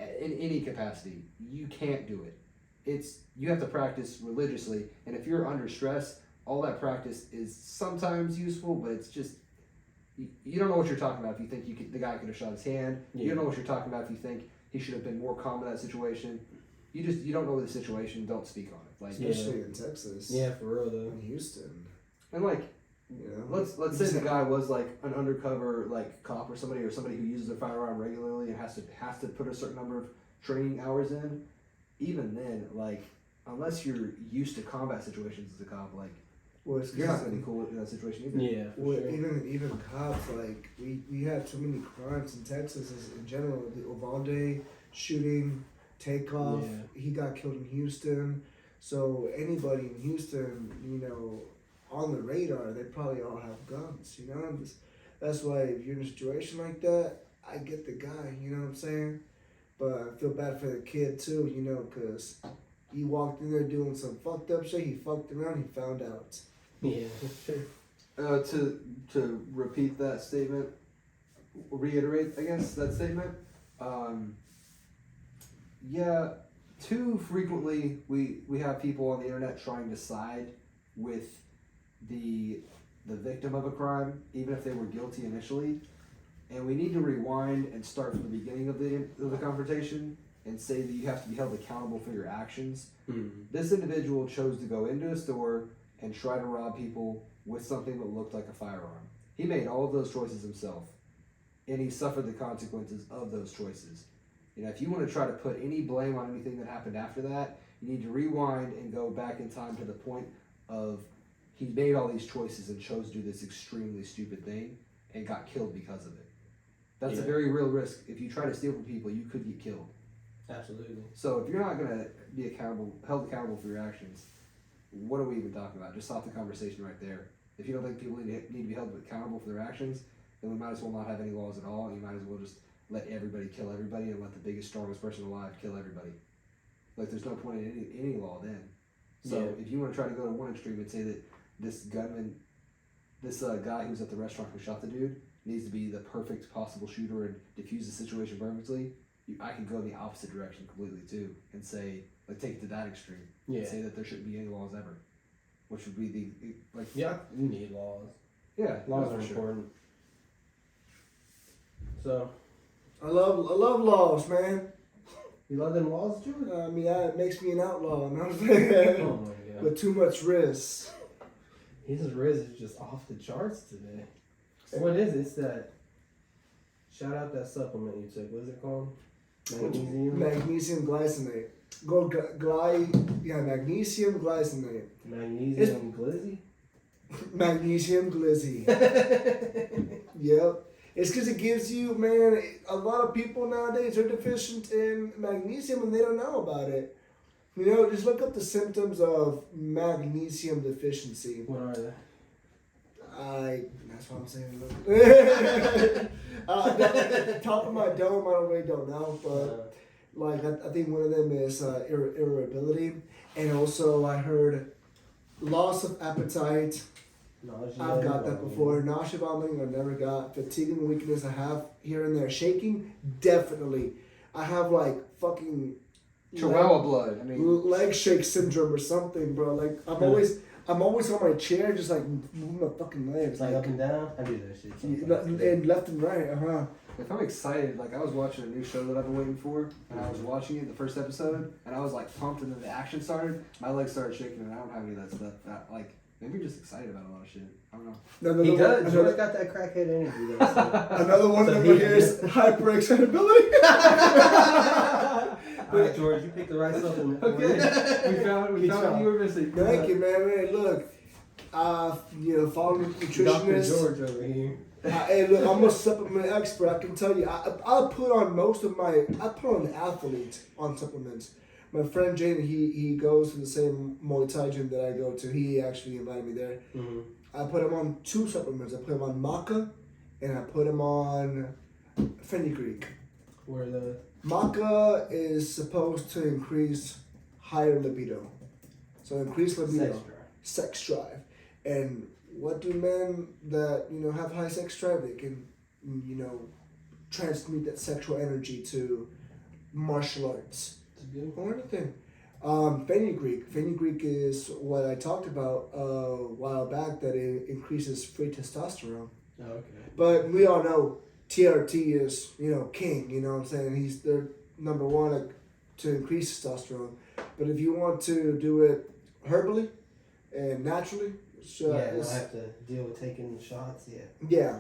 in any capacity. You can't do it. You have to practice religiously, and if you're under stress, all that practice is sometimes useful, but it's just you don't know what you're talking about if you think the guy could have shot his hand. Yeah. You don't know what you're talking about if you think he should have been more calm in that situation. You don't know the situation. Don't speak on it. Like Especially in Texas. Yeah, for real though. In Houston. and like You know? let's say the guy was like an undercover like cop or somebody who uses a firearm regularly and has to put a certain number of training hours in. Even then, like unless you're used to combat situations as a cop, like Well, it's you're not gonna be cool in that situation either. Yeah, for Well, sure. even cops, like we have too many crimes in Texas in general. The Uvalde shooting, takeoff. Yeah. He got killed in Houston. So anybody in Houston, on the radar, they probably all have guns. That's why if you're in a situation like that, I get the guy. You know what I'm saying? But I feel bad for the kid too. Because he walked in there doing some fucked up shit. He fucked around. He found out. Yeah, sure. To repeat that statement, reiterate, I guess, that statement. Yeah, too frequently we have people on the internet trying to side with the victim of a crime, even if they were guilty initially. And we need to rewind and start from the beginning of the confrontation and say that you have to be held accountable for your actions. This individual chose to go into a store and try to rob people with something that looked like a firearm. He made all of those choices himself, and he suffered the consequences of those choices. If you want to try to put any blame on anything that happened after that, you need to rewind and go back in time to the point of he made all these choices and chose to do this extremely stupid thing and got killed because of it. That's a very real risk. If you try to steal from people, you could get killed. Absolutely. So if you're not going to be held accountable for your actions, what are we even talking about? Just stop the conversation right there. If you don't think people need to be held accountable for their actions, then we might as well not have any laws at all. You might as well just let everybody kill everybody and let the biggest, strongest person alive kill everybody. Like, there's no point in any law then. So if you want to try to go to one extreme and say that this gunman, this guy who was at the restaurant who shot the dude, needs to be the perfect possible shooter and defuse the situation perfectly, I can go in the opposite direction completely too and say, like, take it to that extreme. Yeah. And say that there shouldn't be any laws ever. Which would be Yeah, you need laws. Yeah, Laws are for sure. important. So, I love laws, man. you love them laws, George? I mean, that makes me an outlaw. You know what I'm Oh saying? my god. With too much risk. His RIZZ is just off the charts today. So what is it? It's that. Shout out that supplement you took. What is it called? Magnesium? Magnesium glycinate. Magnesium glycinate. Magnesium glizzy? Magnesium glizzy. Yep. It's because it gives you, man, a lot of people nowadays are deficient in magnesium and they don't know about it. You know, just look up the symptoms of magnesium deficiency. What are they? That's what I'm saying. At the top of my dome, I really don't know, but like I think one of them is irritability, and also I heard loss of appetite. Nausea, I've got that vomiting. before. Nausea, vomiting, I've never got. Fatigue and weakness, I have here and there. Shaking, definitely. I have like fucking Chihuahua blood. I mean, leg shake syndrome or something, bro. Like I'm always on my chair, just like moving my fucking legs, It's like up and down. I do that shit sometimes. and left and right. if I'm excited, like I was watching a new show that I've been waiting for, and I was watching it, the first episode, and I was like pumped, and then the action started, my legs started shaking, and I don't have any of that stuff. Like, maybe you're just excited about a lot of shit. I don't know. He does. George got that crackhead energy. Though, so. Another one So over he- here is hyperexcitability. All right, George, you picked the right supplement. for Okay, it. we found Good what job. you were missing. Thank you, man. Hey, look, follow the Dr. nutritionist. George over here. Hey, look, I'm a supplement expert. I can tell you, I put on an athlete on supplements. My friend Jaden, he goes to the same Muay Thai gym that I go to. He actually invited me there. Mm-hmm. I put him on 2 supplements. I put him on maca, and I put him on fenugreek. Where are those? Maca is supposed to increase higher libido. So increase libido. Sex drive. And what do men that, have high sex drive? They can, transmit that sexual energy to martial arts. It's good. Or anything. Fenugreek. Fenugreek is what I talked about a while back, that it increases free testosterone. Oh, okay. But we all know TRT is, king, you know what I'm saying? They're number one to increase testosterone. But if you want to do it herbally and naturally, Yeah, I don't have to deal with taking shots yet. yeah,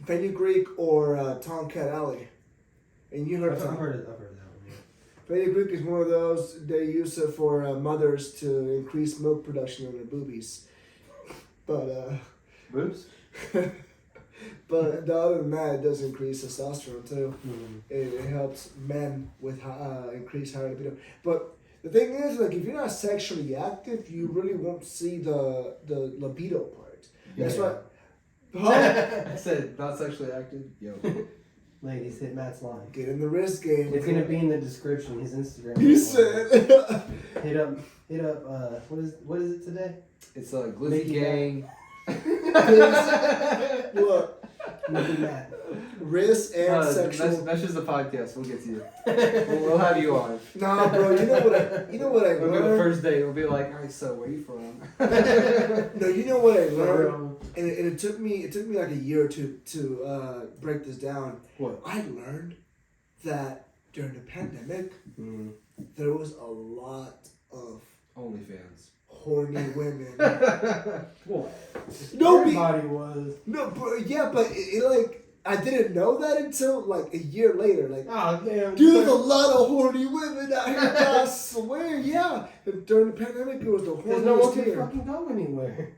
fenugreek or Tomcat Alley. And you heard I've heard of that one. Yeah. Fenugreek is one of those, they use it for mothers to increase milk production in their boobies. But Boobs? but other than that, it does increase testosterone too. Mm-hmm. It helps men with increased higher libido. But the thing is, like, if you're not sexually active, you really won't see the libido part. That's Yeah. what. Huh? I said not sexually active. Yo. Ladies, hit Matt's line. Get in the wrist game. It's gonna be in the description. His Instagram. He said. Hit up. What is it today? It's a glizzy Mickey gang. Look, Mickey Matt. wrist and sexual. That's just a podcast. We'll get to you. We'll have you on. Nah, bro. You know what I We'll go the learned. first day. We'll be like, all right, so where you from? No, you know what I learned, and it took me like a year or two to break this down. What? I learned that during the pandemic, Mm. there was a lot of OnlyFans. horny women. Well, No, everybody was. no, bro, yeah, but it like I didn't know that until like a year later. Like, Oh damn. dude, there's a lot of horny women out here. I swear, yeah. And during the pandemic, it was the Because no one horniest can year. fucking go anywhere.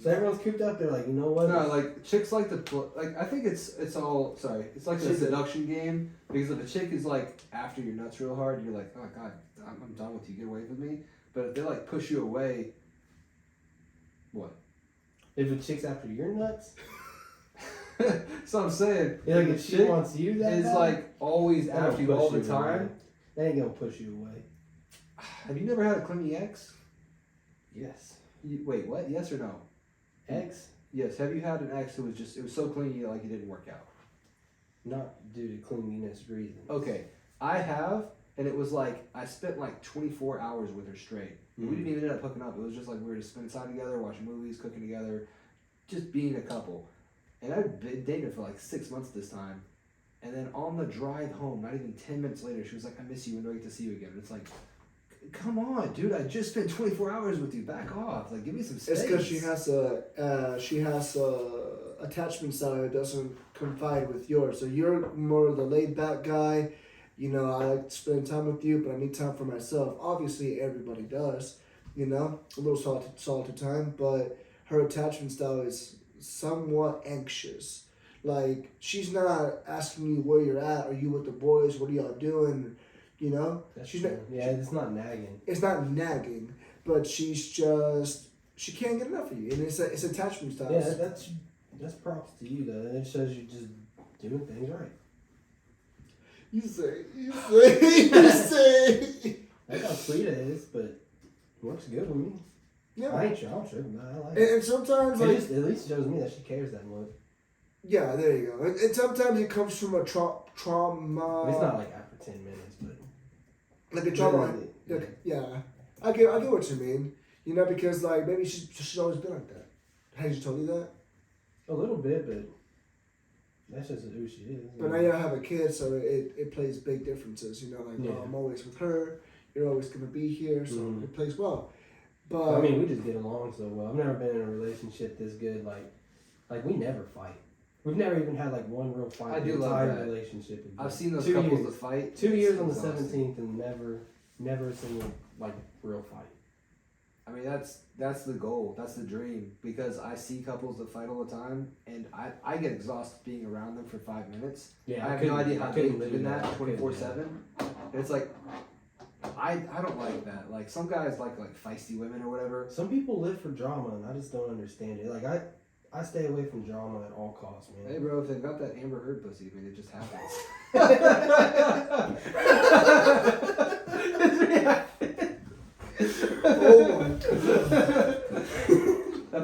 So everyone's cooped up. They're like, you know what? No, like chicks like to like. I think it's all sorry. It's like a Chicks- seduction game because if a chick is like after your nuts real hard, you're like, oh god, I'm done with you. Get away from me. But if they like push you away, what? If a chick's after your nuts, So I'm saying, like if she wants you, that is bad, like always they don't after you push all the away. time. They ain't gonna push you away. Have you never had a clingy ex? Yes. Wait, what? Yes or no? Ex? Yes. Have you had an ex who was just, it was so clingy like it didn't work out? Not due to cleanliness reasons. Okay, I have, and it was like I spent like 24 hours with her straight. We didn't even end up hooking up. It was just like we were just spending time together, watching movies, cooking together, just being a couple. And I'd been dating her for like 6 months this time. And then on the drive home, not even 10 minutes later, she was like, I miss you, when do I get to see you again? And it's like, come on, dude, I just spent 24 hours with you. Back off. Like, give me some space. It's because she has a attachment style that doesn't confide with yours. So you're more of the laid back guy. You know, I like to spend time with you, but I need time for myself. Obviously, everybody does. You know, a little solitude time, but her attachment style is somewhat anxious. Like, she's not asking you where you're at. Are you with the boys? What are y'all doing? You know? That's she's true. not, Yeah, it's not nagging. it's not nagging, but she's just, she can't get enough of you. And it's attachment styles. Yeah, that's props to you, though. It shows you just doing things right. You say. That's how sweet it is, but it works good with me. Yeah. I ain't tripping about it. I like And, it. and sometimes, It like, just, at least shows me that she cares that much. yeah, there you go. And sometimes it comes from a trauma. It's not like after 10 minutes, but Like a trauma. Yeah. Yeah. I get what you mean. You know, because, like, maybe she's always been like that. Has she told you that? a little bit, but that's just who she is. But now y'all have a kid, so it plays big differences. You know, like, Yeah. oh, I'm always with her. You're always going to be here, so Mhm. it plays well. But I mean, we just get along so well. I've never been in a relationship this good. Like we never fight. We've never even had like one real fight. I do the love entire that. relationship. I've seen those 2 couples years. that fight. 2 years on the Exhausting. 17th and never a single like real fight. I mean, that's the goal. That's the dream. Because I see couples that fight all the time, and I get exhausted being around them for 5 minutes. Yeah, I have no idea how they live in that 24/7. And it's like, I don't like that. Like, some guys like feisty women or whatever. Some people live for drama, and I just don't understand it. Like I stay away from drama at all costs, man. Hey, bro, if they've got that Amber Heard pussy, I mean, it just happens. oh my God.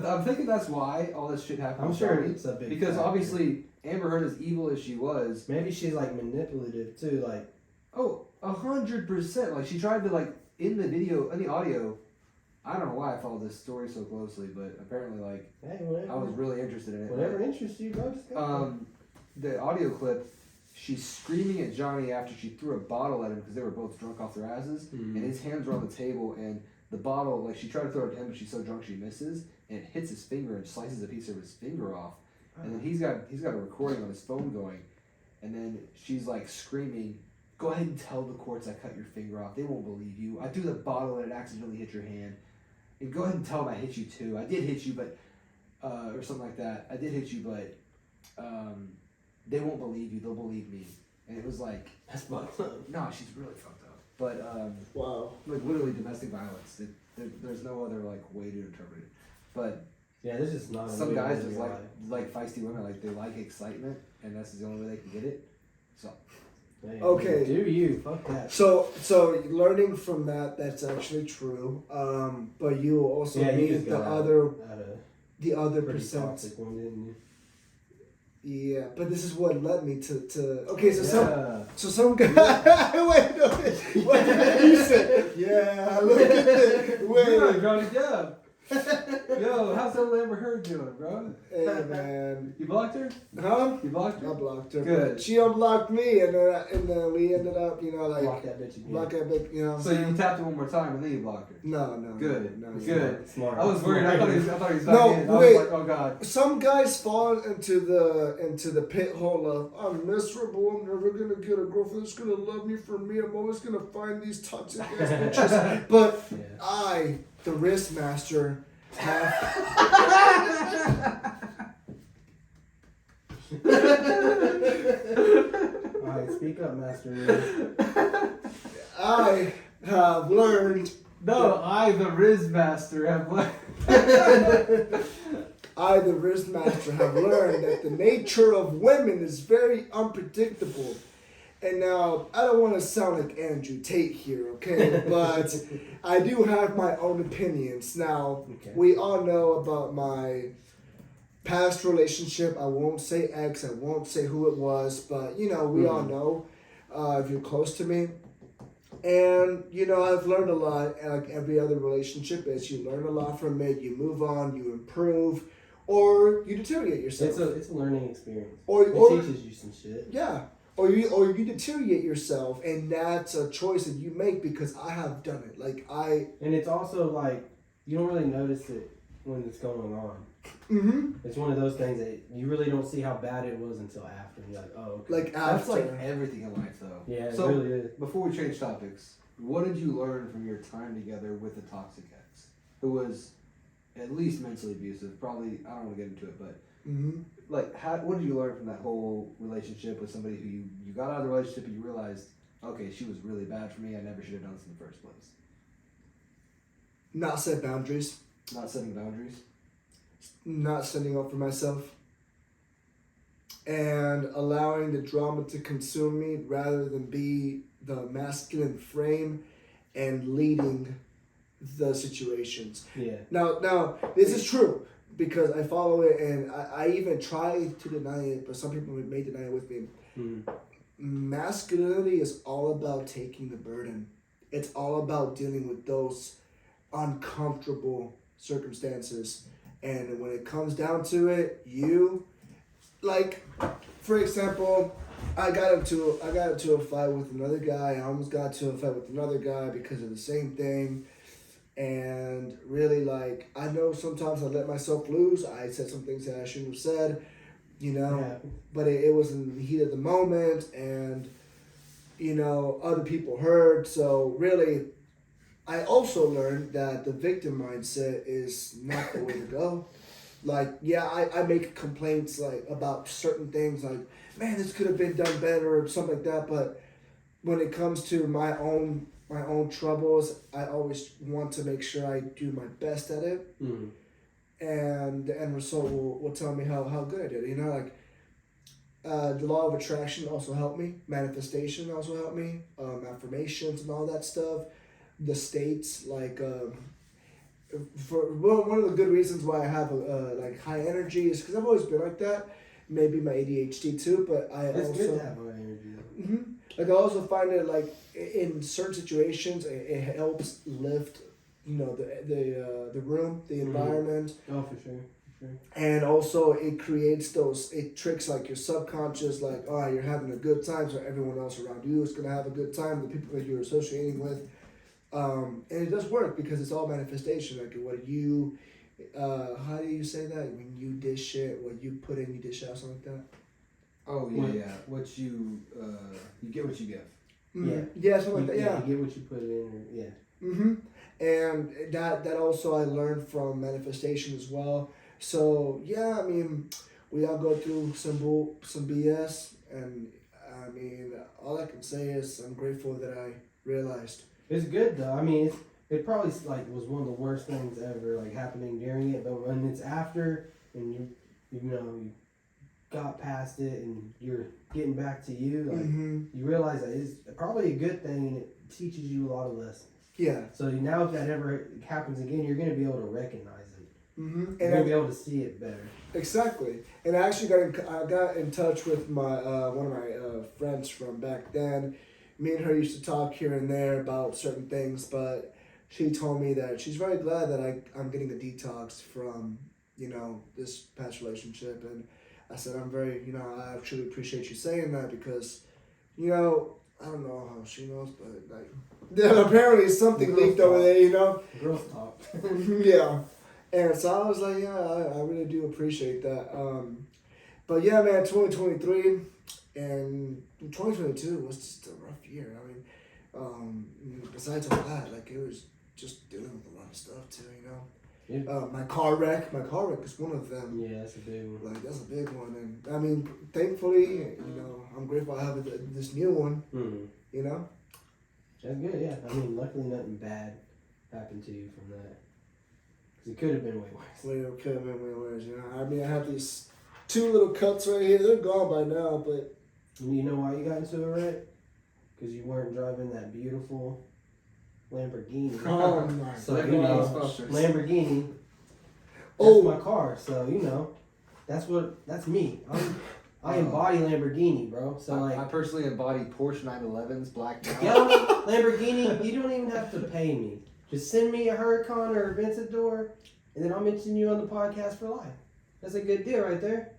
I'm thinking that's why all this shit happened. I'm with sure Johnny. it's a big Because factor. obviously, Amber Heard, as evil as she was, Maybe she's like manipulative too. Like 100%. Like, she tried to, like, in the audio, I don't know why I followed this story so closely, but apparently, like, hey, whatever. I was really interested in it. Whatever interests you, bro. Just go. The audio clip, she's screaming at Johnny after she threw a bottle at him because they were both drunk off their asses, Mhm. and his hands were on the table, and the bottle, like, she tried to throw it at him, but she's so drunk she misses, and it hits his finger and slices a piece of his finger off, and then he's got a recording on his phone going, and then she's like screaming, "Go ahead and tell the courts I cut your finger off. They won't believe you. I threw the bottle and it accidentally hit your hand. And go ahead and tell them I hit you too. I did hit you, but or something like that. I did hit you, but they won't believe you. They'll believe me." And it was like, That's fucked up. no, she's really fucked up. But Wow. like, literally domestic violence. There's no other like way to interpret it. But Yeah, this is not. some a guys way to just be like feisty women. Like, they like excitement, and that's the only way they can get it. So Hey, Okay. Do you? Fuck that. So learning from that's actually true. But you also Yeah, you need just the got other pretty percent. toxic one, didn't you? Yeah, but this is what led me to okay. So some yeah. guy. Wait, no, what did you say? Yeah, look at this. Wait. Good, Johnny Depp. Yo, how's that Amber Heard doing, bro? Hey man, You blocked her? huh? You blocked I her? blocked her. Good. But she unblocked me, and then we ended up, you know, like Block that bitch again. block that bit, you know. What So I'm you saying? tapped her one more time and then you blocked her. No. Good. No, Good. Smart. I was worried. I thought he was back No, in. I wait. was like, oh god. Some guys fall into the pit hole of I'm miserable. I'm never gonna get a girlfriend that's gonna love me for me. I'm always gonna find these toxic ass bitches. But Yeah. I, the wrist master, have Alright, speak up, Master. I have learned No, I, the RIZZ master, have learned. I, the RIZZ master, have learned that the nature of women is very unpredictable. And now, I don't want to sound like Andrew Tate here, okay? But I do have my own opinions. Now, we all know about my past relationship. I won't say ex, I won't say who it was, but, you know, we all know if you're close to me. And, you know, I've learned a lot, like every other relationship is. You learn a lot from it, you move on, you improve, or you deteriorate yourself. It's a learning experience. Or it teaches you some shit. Yeah. Or you deteriorate yourself, and that's a choice that you make because I have done it. And it's also like, you don't really notice it when it's going on. Mm-hmm. It's one of those things that you really don't see how bad it was until after. And you're like, oh, okay. Like That's after. like everything in life, though. Yeah, it So, really is. before we change topics, what did you learn from your time together with a toxic ex who was at least mentally abusive? Probably, I don't want to get into it, but Mm-hmm. like, what did you learn from that whole relationship with somebody who you got out of the relationship and you realized, okay, she was really bad for me. I never should have done this in the first place. Not set boundaries. Not setting boundaries. Not standing up for myself. And allowing the drama to consume me rather than be the masculine frame and leading the situations. Yeah. Now, this is true because I follow it and I even try to deny it, but some people may deny it with me. Mm-hmm. Masculinity is all about taking the burden. It's all about dealing with those uncomfortable circumstances. And when it comes down to it, for example, I got into a fight with another guy. I almost got into a fight with another guy because of the same thing. And really, I know sometimes I let myself lose. I said some things that I shouldn't have said, but it was in the heat of the moment, and, other people heard. So really, I also learned that the victim mindset is not the way to go. I make complaints, about certain things, man, this could have been done better or something like that, but when it comes to my own troubles, I always want to make sure I do my best at it. Mm-hmm. And the end result will tell me how good I did. The law of attraction also helped me. Manifestation also helped me. Affirmations and all that stuff. The states, for one of the good reasons why I have high energy is because I've always been like that. Maybe my ADHD too, but It's good to have high energy though. Mm-hmm. I also find it in certain situations it helps lift, the room, the environment. Oh, for sure. And also it creates it tricks your subconscious, you're having a good time, so everyone else around you is gonna have a good time. The people that you're associating with, and it does work because it's all manifestation. What you, how do you say that? When you dish it, what you put in, you dish out, something like that. Oh yeah. What you get what you give. Mm-hmm. Yeah, something like that. Yeah. You get what you put in. Yeah. Mm-hmm. And that also I learned from manifestation as well. So yeah, I mean, we all go through some BS, and I mean, all I can say is I'm grateful that I realized. It's good though. I mean, it probably was one of the worst things ever happening during it, but when it's after and you got past it and you're getting back to you, you realize that it's probably a good thing and it teaches you a lot of lessons. Yeah. So now if that ever happens again, you're going to be able to recognize it. Mm-hmm. You're going to be able to see it better. Exactly. And I actually got in touch with my one of my friends from back then. Me and her used to talk here and there about certain things, but she told me that she's very glad that I'm getting a detox from, this past relationship. And I said, I'm very, I truly appreciate you saying that because, I don't know how she knows, but apparently something leaked over there, Girls talk. Yeah. And so I was like, yeah, I really do appreciate that. But yeah, man, 2023 and 2022 was just a rough year. I mean, besides all that, it was just dealing with a lot of stuff too, Yeah. My car wreck is one of them. Yeah, that's a big one. That's a big one. And I mean, thankfully, I'm grateful I have this new one, Mm-hmm. That's good, yeah. I mean, luckily nothing bad happened to you from that. Because it could have been way worse. Well, it could have been way worse, you know. I mean, I have these 2 little cuts right here. They're gone by now, but... And you know why you got into a wreck? Because you weren't driving that beautiful Lamborghini. Oh, my So, God. you know, sponsors. Lamborghini, that's Oh. my car. So, you know, that's me. I embody Lamborghini, bro. So, like... I personally embody Porsche 911s, black. Yo, Lamborghini, you don't even have to pay me. Just send me a Huracan or a Aventador, and then I'll mention you on the podcast for life. That's a good deal right there.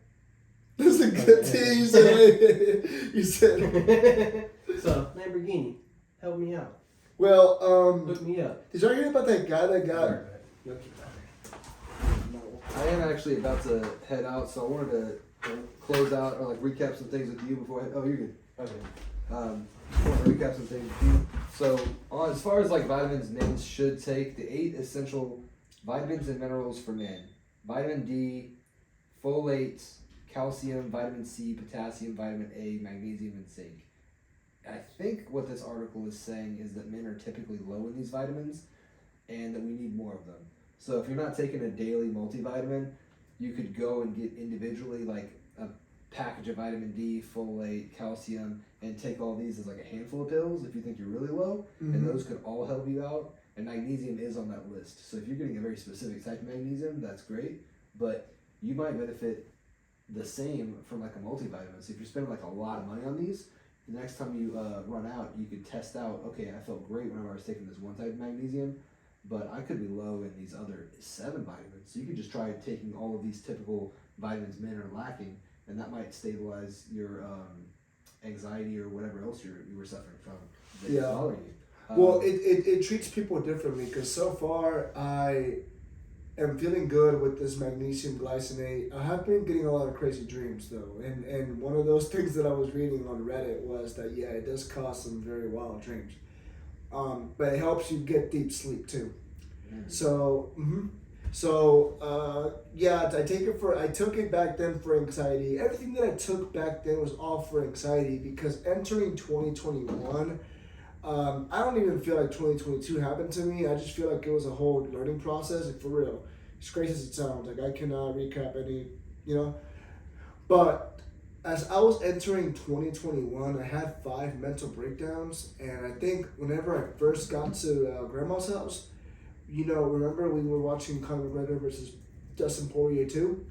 That's a good thing you said. You said. So, Lamborghini, help me out. Well, Hook me up. did y'all hear about that guy that got... I am actually about to head out, so I wanted to close out or like recap some things with you before. Oh, you're good. Okay. I want to recap some things with you. So, as far as like vitamins men should take, the 8 essential vitamins and minerals for men: vitamin D, folate, calcium, vitamin C, potassium, vitamin A, magnesium, and zinc. I think what this article is saying is that men are typically low in these vitamins and that we need more of them. So if you're not taking a daily multivitamin, you could go and get individually like a package of vitamin D, folate, calcium, and take all these as like a handful of pills if you think you're really low, and those could all help you out. And magnesium is on that list. So if you're getting a very specific type of magnesium, that's great, but you might benefit the same from like a multivitamin. So if you're spending like a lot of money on these, the next time you run out, you could test out, okay, I felt great whenever I was taking this one type of magnesium, but I could be low in these other 7 vitamins. So you could just try taking all of these typical vitamins men are lacking, and that might stabilize your anxiety or whatever else you were suffering from that is bothering you. Well, it treats people differently because so far I am feeling good with this magnesium glycinate. I have been getting a lot of crazy dreams though, and one of those things that I was reading on Reddit was that yeah, it does cause some very wild dreams, but it helps you get deep sleep too. So yeah, I took it back then for anxiety. Everything that I took back then was all for anxiety because entering 2021. I don't even feel like 2022 happened to me. I just feel like it was a whole learning process, like for real. As crazy as it sounds, like I cannot recap any, you know. But as I was entering 2021, I had 5 mental breakdowns, and I think whenever I first got to Grandma's house, you know, remember we were watching Conor McGregor versus Dustin Poirier 2?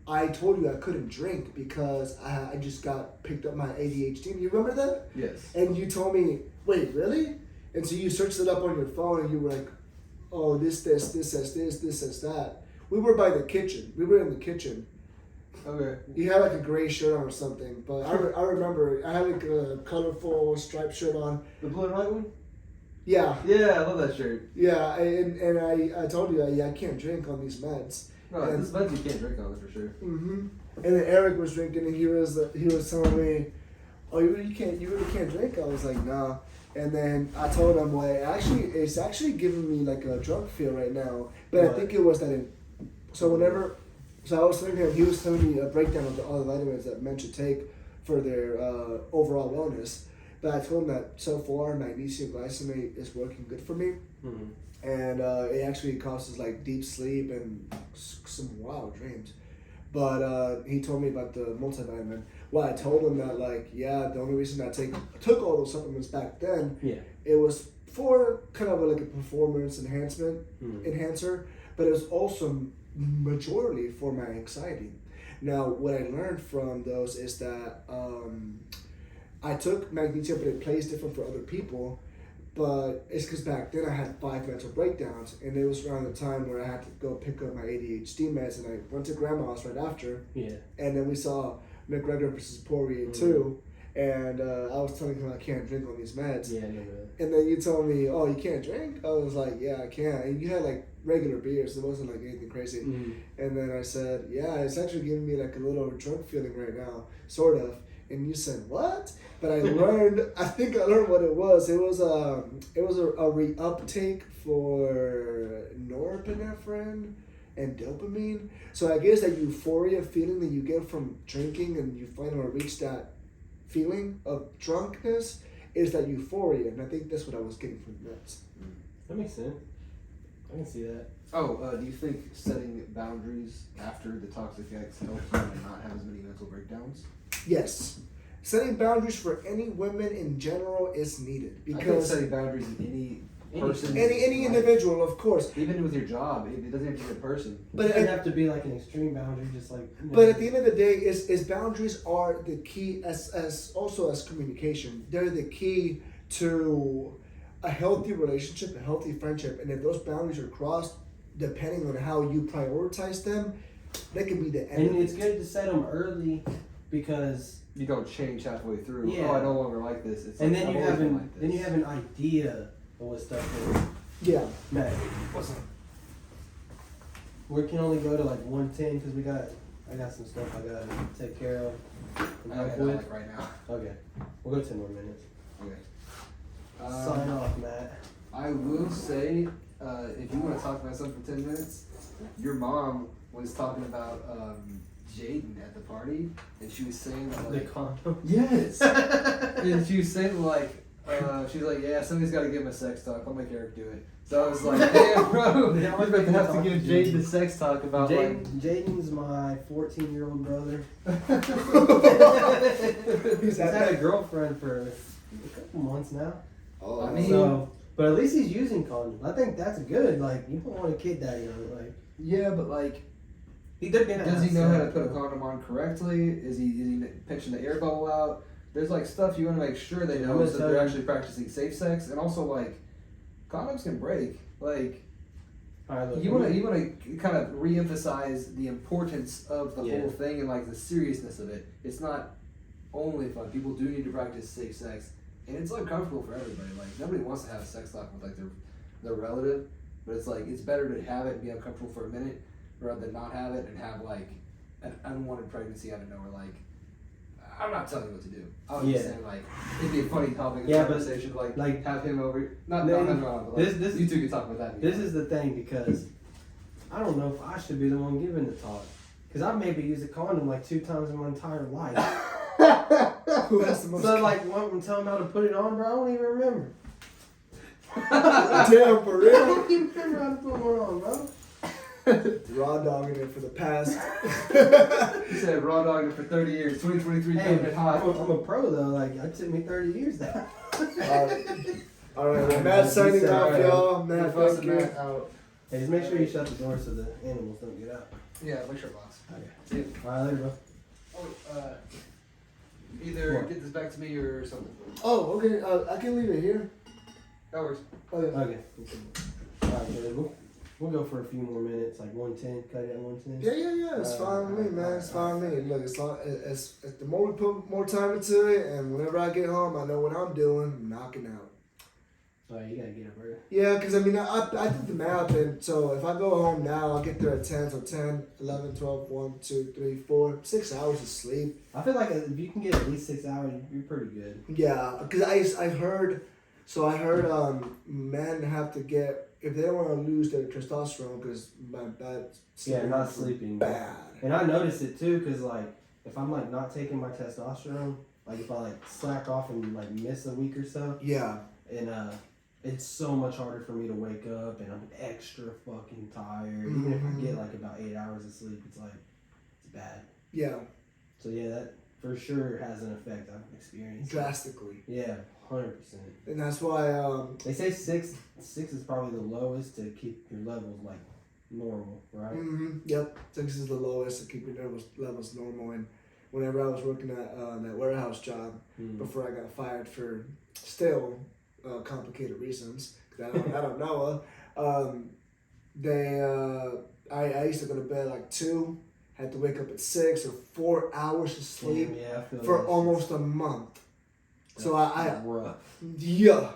I told you I couldn't drink because I just got picked up my ADHD. You remember that? Yes. And you told me, wait, really? And so you searched it up on your phone and you were like, oh, this says that. We were by the kitchen. We were in the kitchen. Okay. You had like a gray shirt on or something. But I remember I had like a colorful striped shirt on. The blue and white one? Yeah. Yeah, I love that shirt. Yeah, and I told you, I can't drink on these meds. No, this meds you can't drink on it for sure. And then Eric was drinking, and he was telling me, "Oh, you really can't drink." I was like, "Nah." And then I told him, "Well, it's actually giving me like a drunk feel right now." But I think it was that. So I was telling him, he was telling me a breakdown of all the vitamins that men should take for their overall wellness. But I told him that so far magnesium glycinate is working good for me. And it actually causes like deep sleep and some wild dreams. But he told me about the multivitamin. Well, I told him that like, yeah, the only reason I took all those supplements back then, it was for kind of like a performance enhancer, but it was also majority for my anxiety. Now, what I learned from those is that I took magnesium, but it plays different for other people. But it's because back then I had 5 mental breakdowns, and it was around the time where I had to go pick up my ADHD meds, and I went to Grandma's right after. Yeah. And then we saw McGregor versus Poirier 2, and I was telling him I can't drink on these meds. Yeah, I know that. And then you told me, oh, you can't drink? I was like, yeah, I can. And you had like regular beers, it wasn't like anything crazy. And then I said, yeah, it's actually giving me like a little drunk feeling right now, sort of. And you said, what? But I think I learned what it was. It was a reuptake for norepinephrine and dopamine. So I guess that euphoria feeling that you get from drinking and you finally reach that feeling of drunkenness is that euphoria. And I think that's what I was getting from the meds. That makes sense. I can see that. Oh, do you think setting boundaries after the toxic ex helps you not have as many mental breakdowns? Yes. Setting boundaries for any women in general is needed I think because setting boundaries in any person, any individual, of course. even with your job, it doesn't have to be a person. But It doesn't have to be like an extreme boundary, just like. But at the end of the day, is boundaries are the key as also as communication. They're the key to a healthy relationship, a healthy friendship, and if those boundaries are crossed, depending on how you prioritize them, that can be the end. And it's good to set them early because. You don't change halfway through. Yeah. Oh, I no longer like this. It's And like, then I've you always have been an like this. then you have an idea of what stuff is. Yeah. Matt, What's up? we can only go to like 110 because I got some stuff I gotta take care of. And help Okay, with. like right now. Okay, we'll go 10 more minutes. Okay. Sign off, Matt. I will say, if you want to talk about something for 10 minutes, your mom was talking about Jaden at the party, and she was saying that, The like, condom. yes, and she was saying like, she's like, yeah, somebody's got to give him a sex talk. I'll make Eric do it. So I was like, damn, bro, Yeah, I'm about to have to talk give to Jaden Jaden. the sex talk about like. Jaden's my 14-year-old brother. He's He's at had a that. girlfriend for a couple months now. Oh, I mean- So, but at least he's using condoms. I think that's good. Like, you don't want a kid that young. Like, Yeah, but like, he could be. does he know how to put a condom on correctly? Is he pinching the air bubble out? There's like stuff you want to make sure they I'm know gonna so tell they're you- actually practicing safe sex, and also like, condoms can break. Like, All right, look, you want to kind of reemphasize the importance of the Yeah. whole thing and like the seriousness of it. It's not only fun. People do need to practice safe sex, and it's uncomfortable for everybody. Like, nobody wants to have a sex talk with like their relative, but it's like it's better to have it and be uncomfortable for a minute rather than not have it and have like an unwanted pregnancy out of nowhere. Like, I'm not telling you what to do. I was just Yeah. saying like it'd be a funny topic of Yeah, but, conversation. Like like, have him over. Not then have him on, but like, this- you two can talk about that. This is the thing because I don't know if I should be the one giving the talk. Because I've maybe used a condom like 2 times in my entire life. Who has the most? So, like, one tell me how to put it on, bro, I don't even remember. Damn, for I real. don't even remember how to put one on, bro. Raw dogging it for the past. You said raw dogging for 30 years, 2023 Hey, coming in hot. I'm a pro, though. Like, it took me 30 years now. All right, well, Matt signing said, off, alright. y'all. Matt, Bust thank the you. mat out. Hey, just make sure you shut the door so the animals don't get out. Yeah, make sure, boss. Okay. See you. Alright, later, bro. Oh, either What? get this back to me or something. Oh, okay. I can leave it here. That works. Oh, yeah. Okay. Alright, so we'll go for a few more minutes, like 110, cut it at 110. Yeah. It's fine with me, man. It's fine with me. Look, as the more we put more time into it, and whenever I get home, I know what I'm doing. I'm knocking out. Oh, you gotta get up early. Yeah, because I mean, I did the math, and so if I go home now, I'll get there at 10, so 10, 11, 12, 1, 2, 3, 4, 6 hours of sleep. I feel like if you can get at least 6 hours, you're pretty good. Yeah, because I heard men have to get, if they don't want to lose their testosterone, because that's Yeah, not sleeping. bad. And I noticed it too, cause like if I'm like not taking my testosterone, like if I like slack off and like miss a week or so, Yeah. and it's so much harder for me to wake up, and I'm extra fucking tired. Even if I get like about 8 hours of sleep, it's like it's bad. Yeah, So yeah, that for sure has an effect. I've experienced. drastically. Yeah, 100%. And that's why, They say six is probably the lowest to keep your levels like normal, right? yep, 6 is the lowest to keep your levels normal. And whenever I was working at that warehouse job, before I got fired for still complicated reasons, because I don't know, I used to go to bed like 2, had to wake up at 6 or 4 hours of sleep Yeah, I feel for that. almost a month. So That's rough. yeah.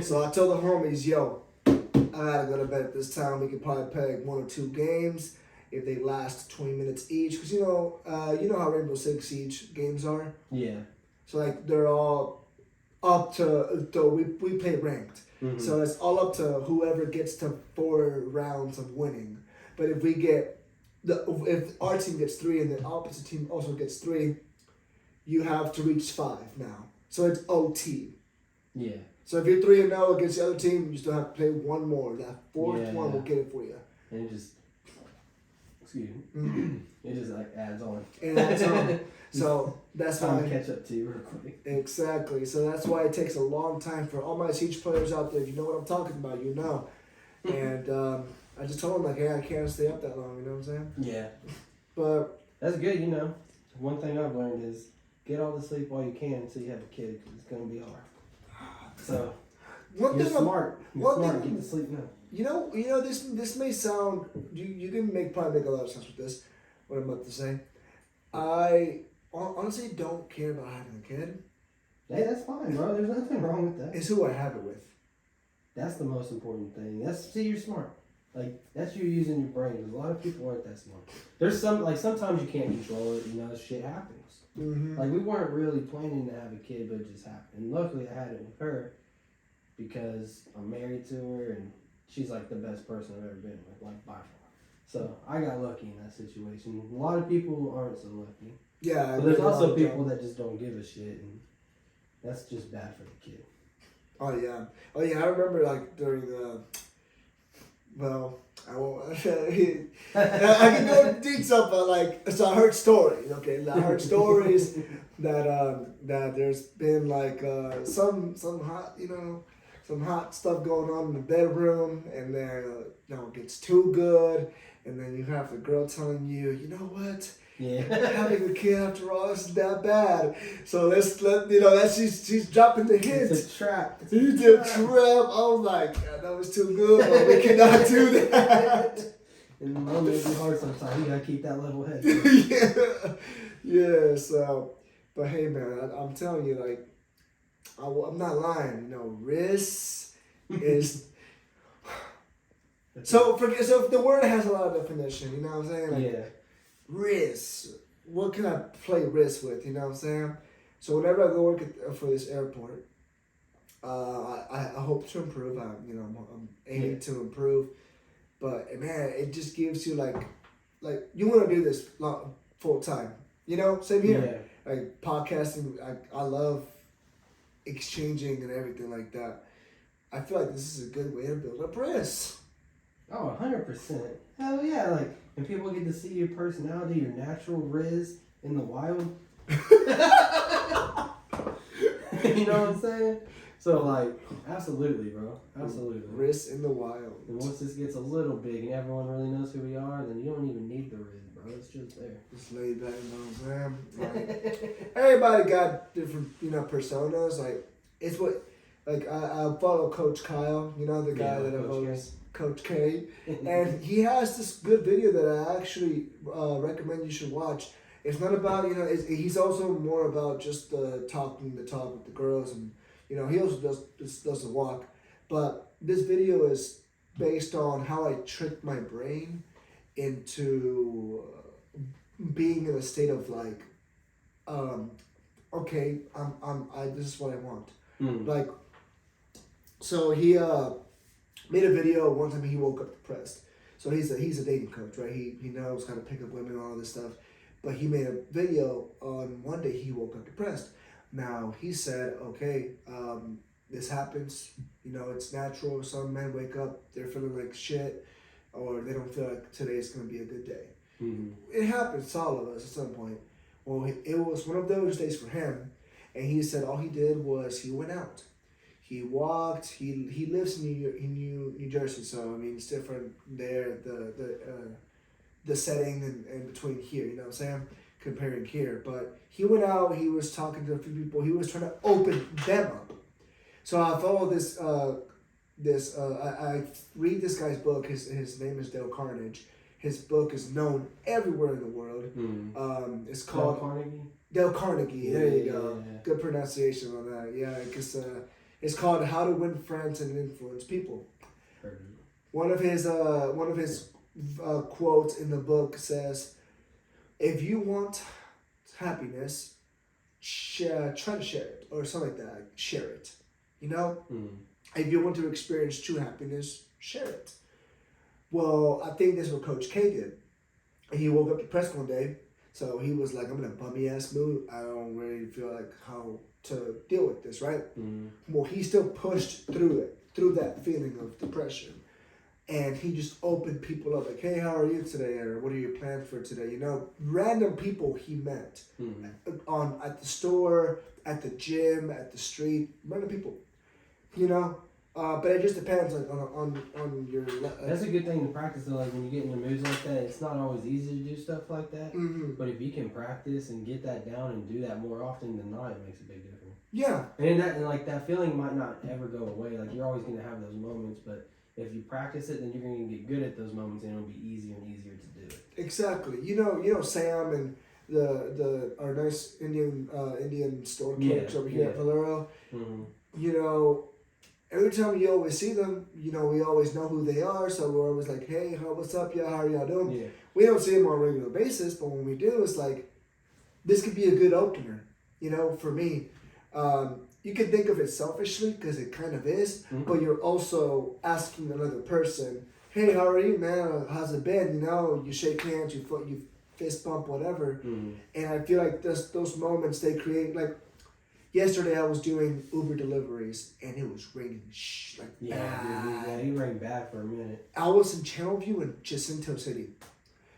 So I told the homies, yo, I gotta go to bed at this time. We could probably play like 1 or 2 games if they last 20 minutes each. Because you know how Rainbow Six Siege games are. Yeah. So like they're all up to we play ranked. Mhm. So it's all up to whoever gets to 4 rounds of winning. But if we get if our team gets 3 and the opposite team also gets 3, you have to reach 5 now. So it's OT. Yeah. So if you're 3-0 against the other team, you still have to play one more. That fourth Yeah. one will get it for you. And it just, excuse me, it just like adds on. And that's all. So that's Time why. to catch up to you real quick. Exactly. So that's why it takes a long time for all my Siege players out there. If you know what I'm talking about, you know. And I just told them, like, hey, I can't stay up that long, you know what I'm saying? Yeah. But That's good, you know. One thing I've learned is get all the sleep while you can until you have a kid, because it's going to be hard. So, one you're thing I'm- smart. You're one smart. thing- Get to sleep now. you know, this may sound, you can probably make a lot of sense with this, what I'm about to say. I honestly don't care about having a kid. Hey, that's fine, bro. There's nothing wrong with that. It's who I have it with. That's the most important thing. See, you're smart. Like, that's you using your brain. 'Cause a lot of people aren't that smart. There's sometimes you can't control it, you know, shit happens. Mm-hmm. Like, we weren't really planning to have a kid, but it just happened. And luckily I had it with her because I'm married to her and she's like the best person I've ever been with, like by far. So I got lucky in that situation. A lot of people aren't so lucky. Yeah. But there's also people that just don't give a shit, and that's just bad for the kid. Oh yeah. I remember like during the. Well, I won't. I can go into detail, but like, so I heard stories. Okay, I heard stories that there's been like some hot, some hot stuff going on in the bedroom, and then it gets too good, and then you have the girl telling you, you know what? Yeah. Having a kid after all isn't that bad. So that she's dropping the hint. It's a trap. It's You did trap. I was like, yeah, that was too good. But we cannot do that. And the moment it's hard sometimes. You gotta keep that level head. Yeah. So, but hey, man, I'm telling you, like, I'm not lying. RIZZ is. So the word has a lot of definition. You know what I'm saying? Like, yeah. RIZZ. What can I play RIZZ with? You know what I'm saying? So whenever I go work for this airport, I hope to improve. I'm aiming to improve, but man, it just gives you like you want to do this full time. Same here. Yeah. Like podcasting, I love exchanging and everything like that. I feel like this is a good way to build up RIZZ. Oh, 100%. Hell yeah! Like, and people get to see your personality, your natural RIZZ in the wild. You know what I'm saying? So, like, absolutely, bro. Absolutely. RIZZ in the wild. And once this gets a little big and everyone really knows who we are, then you don't even need the RIZZ, bro. It's just there. Just laid back, you know what I'm saying? Like, everybody got different, personas. Like, it's what, like, I follow Coach Kyle, the guy that I've always, Coach K. And he has this good video that I actually recommend you should watch. It's not about, he's also more about just talking the talk with the girls, and, he also does the walk. But this video is based on how I tricked my brain into being in a state of like, okay, this is what I want. Like, so he made a video one time. He woke up depressed. So he's a dating coach, right? He knows how to pick up women and all this stuff. But he made a video on one day he woke up depressed. Now he said, okay, this happens. It's natural. Some men wake up, they're feeling like shit, or they don't feel like today's gonna be a good day. Mm-hmm. It happens to all of us at some point. Well, it was one of those days for him, and he said all he did was he went out. He walked. He lives in New Jersey, so I mean it's different there. The setting and between here, you know what I'm saying, comparing here. But he went out. He was talking to a few people. He was trying to open them up. So I follow this. I read this guy's book. His name is Dale Carnegie. His book is known everywhere in the world. It's called Dale Carnegie. There you go. Yeah. Good pronunciation on that. Yeah, because it's called How to Win Friends and Influence People. One of his quotes in the book says, "If you want happiness, try to share it," or something like that. Share it. If you want to experience true happiness, share it. Well, I think this is what Coach K did. He woke up depressed one day, So he was like, I'm in a bummy ass mood. I don't really feel like how to deal with this, right? Well, he still pushed through that feeling of depression. And he just opened people up like, hey, how are you today? Or what are your plans for today? You know, random people he met at the store, at the gym, at the street, random people, you know. But it just depends on your. That's a good thing to practice though. Like when you get in the moods like that, it's not always easy to do stuff like that. But if you can practice and get that down and do that more often than not, it makes a big difference. Yeah. And like that feeling might not ever go away. Like you're always gonna have those moments, but if you practice it, then you're gonna get good at those moments, and it'll be easier and easier to do it. Exactly. You know Sam and our nice Indian store clerks over here at Valero. You know, every time you always see them, you know, we always know who they are. So we're always like, hey, what's up? Yeah, how are y'all doing? Yeah. We don't see them on a regular basis, but when we do, it's like this could be a good opener. You know, for me. You can think of it selfishly because it kind of is, but you're also asking another person, hey, how are you, man? How's it been? You know, you shake hands, you fist bump, whatever. And I feel like those moments they create, like yesterday I was doing Uber deliveries and it was raining bad. He rained bad for a minute. I was in Channelview in Jacinto City.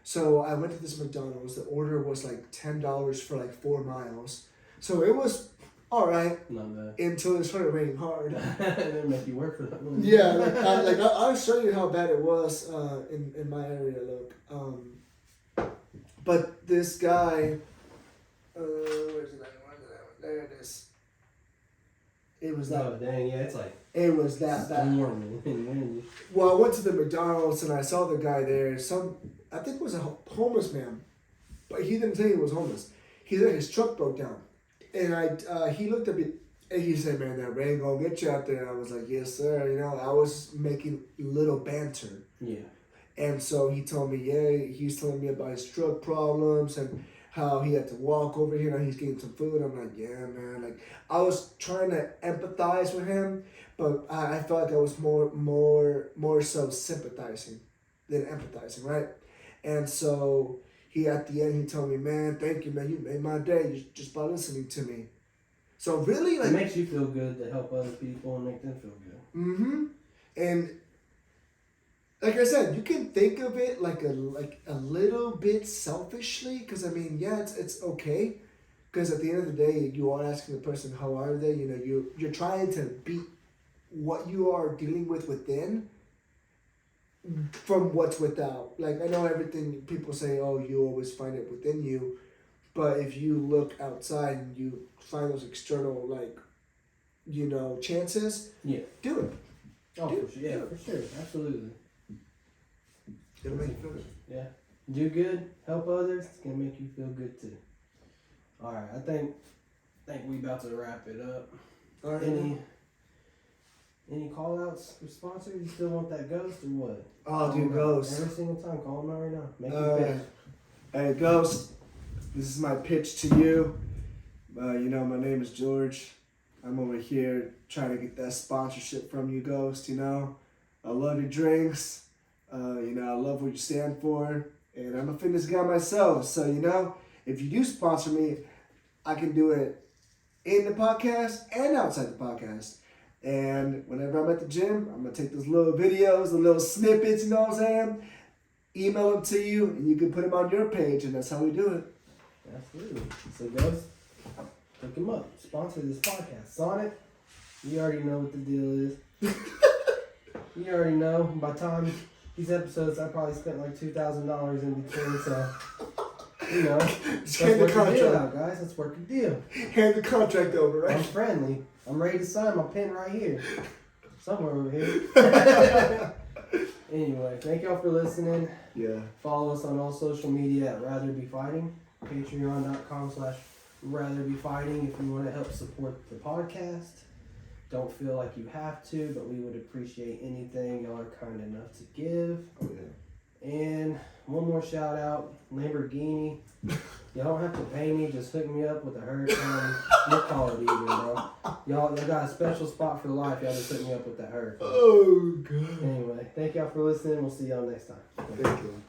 So I went to this McDonald's. The order was like $10 for like 4 miles. So it was all right, until it started raining hard. And then make you work for that one. Yeah, I'll show you how bad it was in my area. Look, but this guy, where's it? There it is. It was that. Oh dang! Yeah, it's like it was that bad. Well, I went to the McDonald's and I saw the guy there. I think it was a homeless man, but he didn't say he was homeless. He said his truck broke down. And he looked at me and he said, man, that rain gonna get you out there. And I was like, yes, sir. You know, I was making little banter. Yeah. And so he told me, he's telling me about his drug problems and how he had to walk over here and he's getting some food. I'm like, yeah, man. Like, I was trying to empathize with him, but I felt like I was more so sympathizing than empathizing, right? And so at the end, he told me, man, thank you, man. You made my day just by listening to me. So really, like, it makes you feel good to help other people and make them feel good. And like I said, you can think of it like a little bit selfishly, because I mean, yeah, it's okay, because at the end of the day, you are asking the person how are they. You know, you're trying to beat what you are dealing with within from what's without. Like, I know everything people say, oh, you always find it within you, but if you look outside and you find those external, like, you know, chances, do it. Oh, for sure. For sure. Absolutely. It'll make you feel good. Yeah. Do good, help others, it's gonna make you feel good too. Alright, I think we about to wrap it up. All right. Any call outs for sponsors? You still want that Ghost or what? Oh, dude, Ghost. Every single time, call them out right now. Make your pitch. Hey, Ghost, this is my pitch to you. You know, my name is George. I'm over here trying to get that sponsorship from you, Ghost, you know. I love your drinks. You know, I love what you stand for. And I'm a fitness guy myself. So, you know, if you do sponsor me, I can do it in the podcast and outside the podcast. And whenever I'm at the gym, I'm going to take those little videos, the little snippets, you know what I'm saying? Email them to you, and you can put them on your page, and that's how we do it. Absolutely. So, Ghost, look him up. Sponsor this podcast. Sonic, you already know what the deal is. You already know. By the time these episodes, I probably spent like $2,000 in between, so, you know, let's work a deal out, guys. Let's work a deal. Hand the contract over, right? I'm friendly. I'm ready to sign my pen right here. Somewhere over here. Anyway, thank y'all for listening. Yeah. Follow us on all social media at Rather Be Fighting. Patreon.com/RatherBeFighting if you want to help support the podcast. Don't feel like you have to, but we would appreciate anything y'all are kind enough to give. Oh, yeah. And one more shout out, Lamborghini. Y'all don't have to pay me, just hook me up with a hurricane. You'll call it even, bro. Y'all got a special spot for life. Y'all just hook me up with that hurricane. Oh, God. Anyway, thank y'all for listening. We'll see y'all next time. Thank you.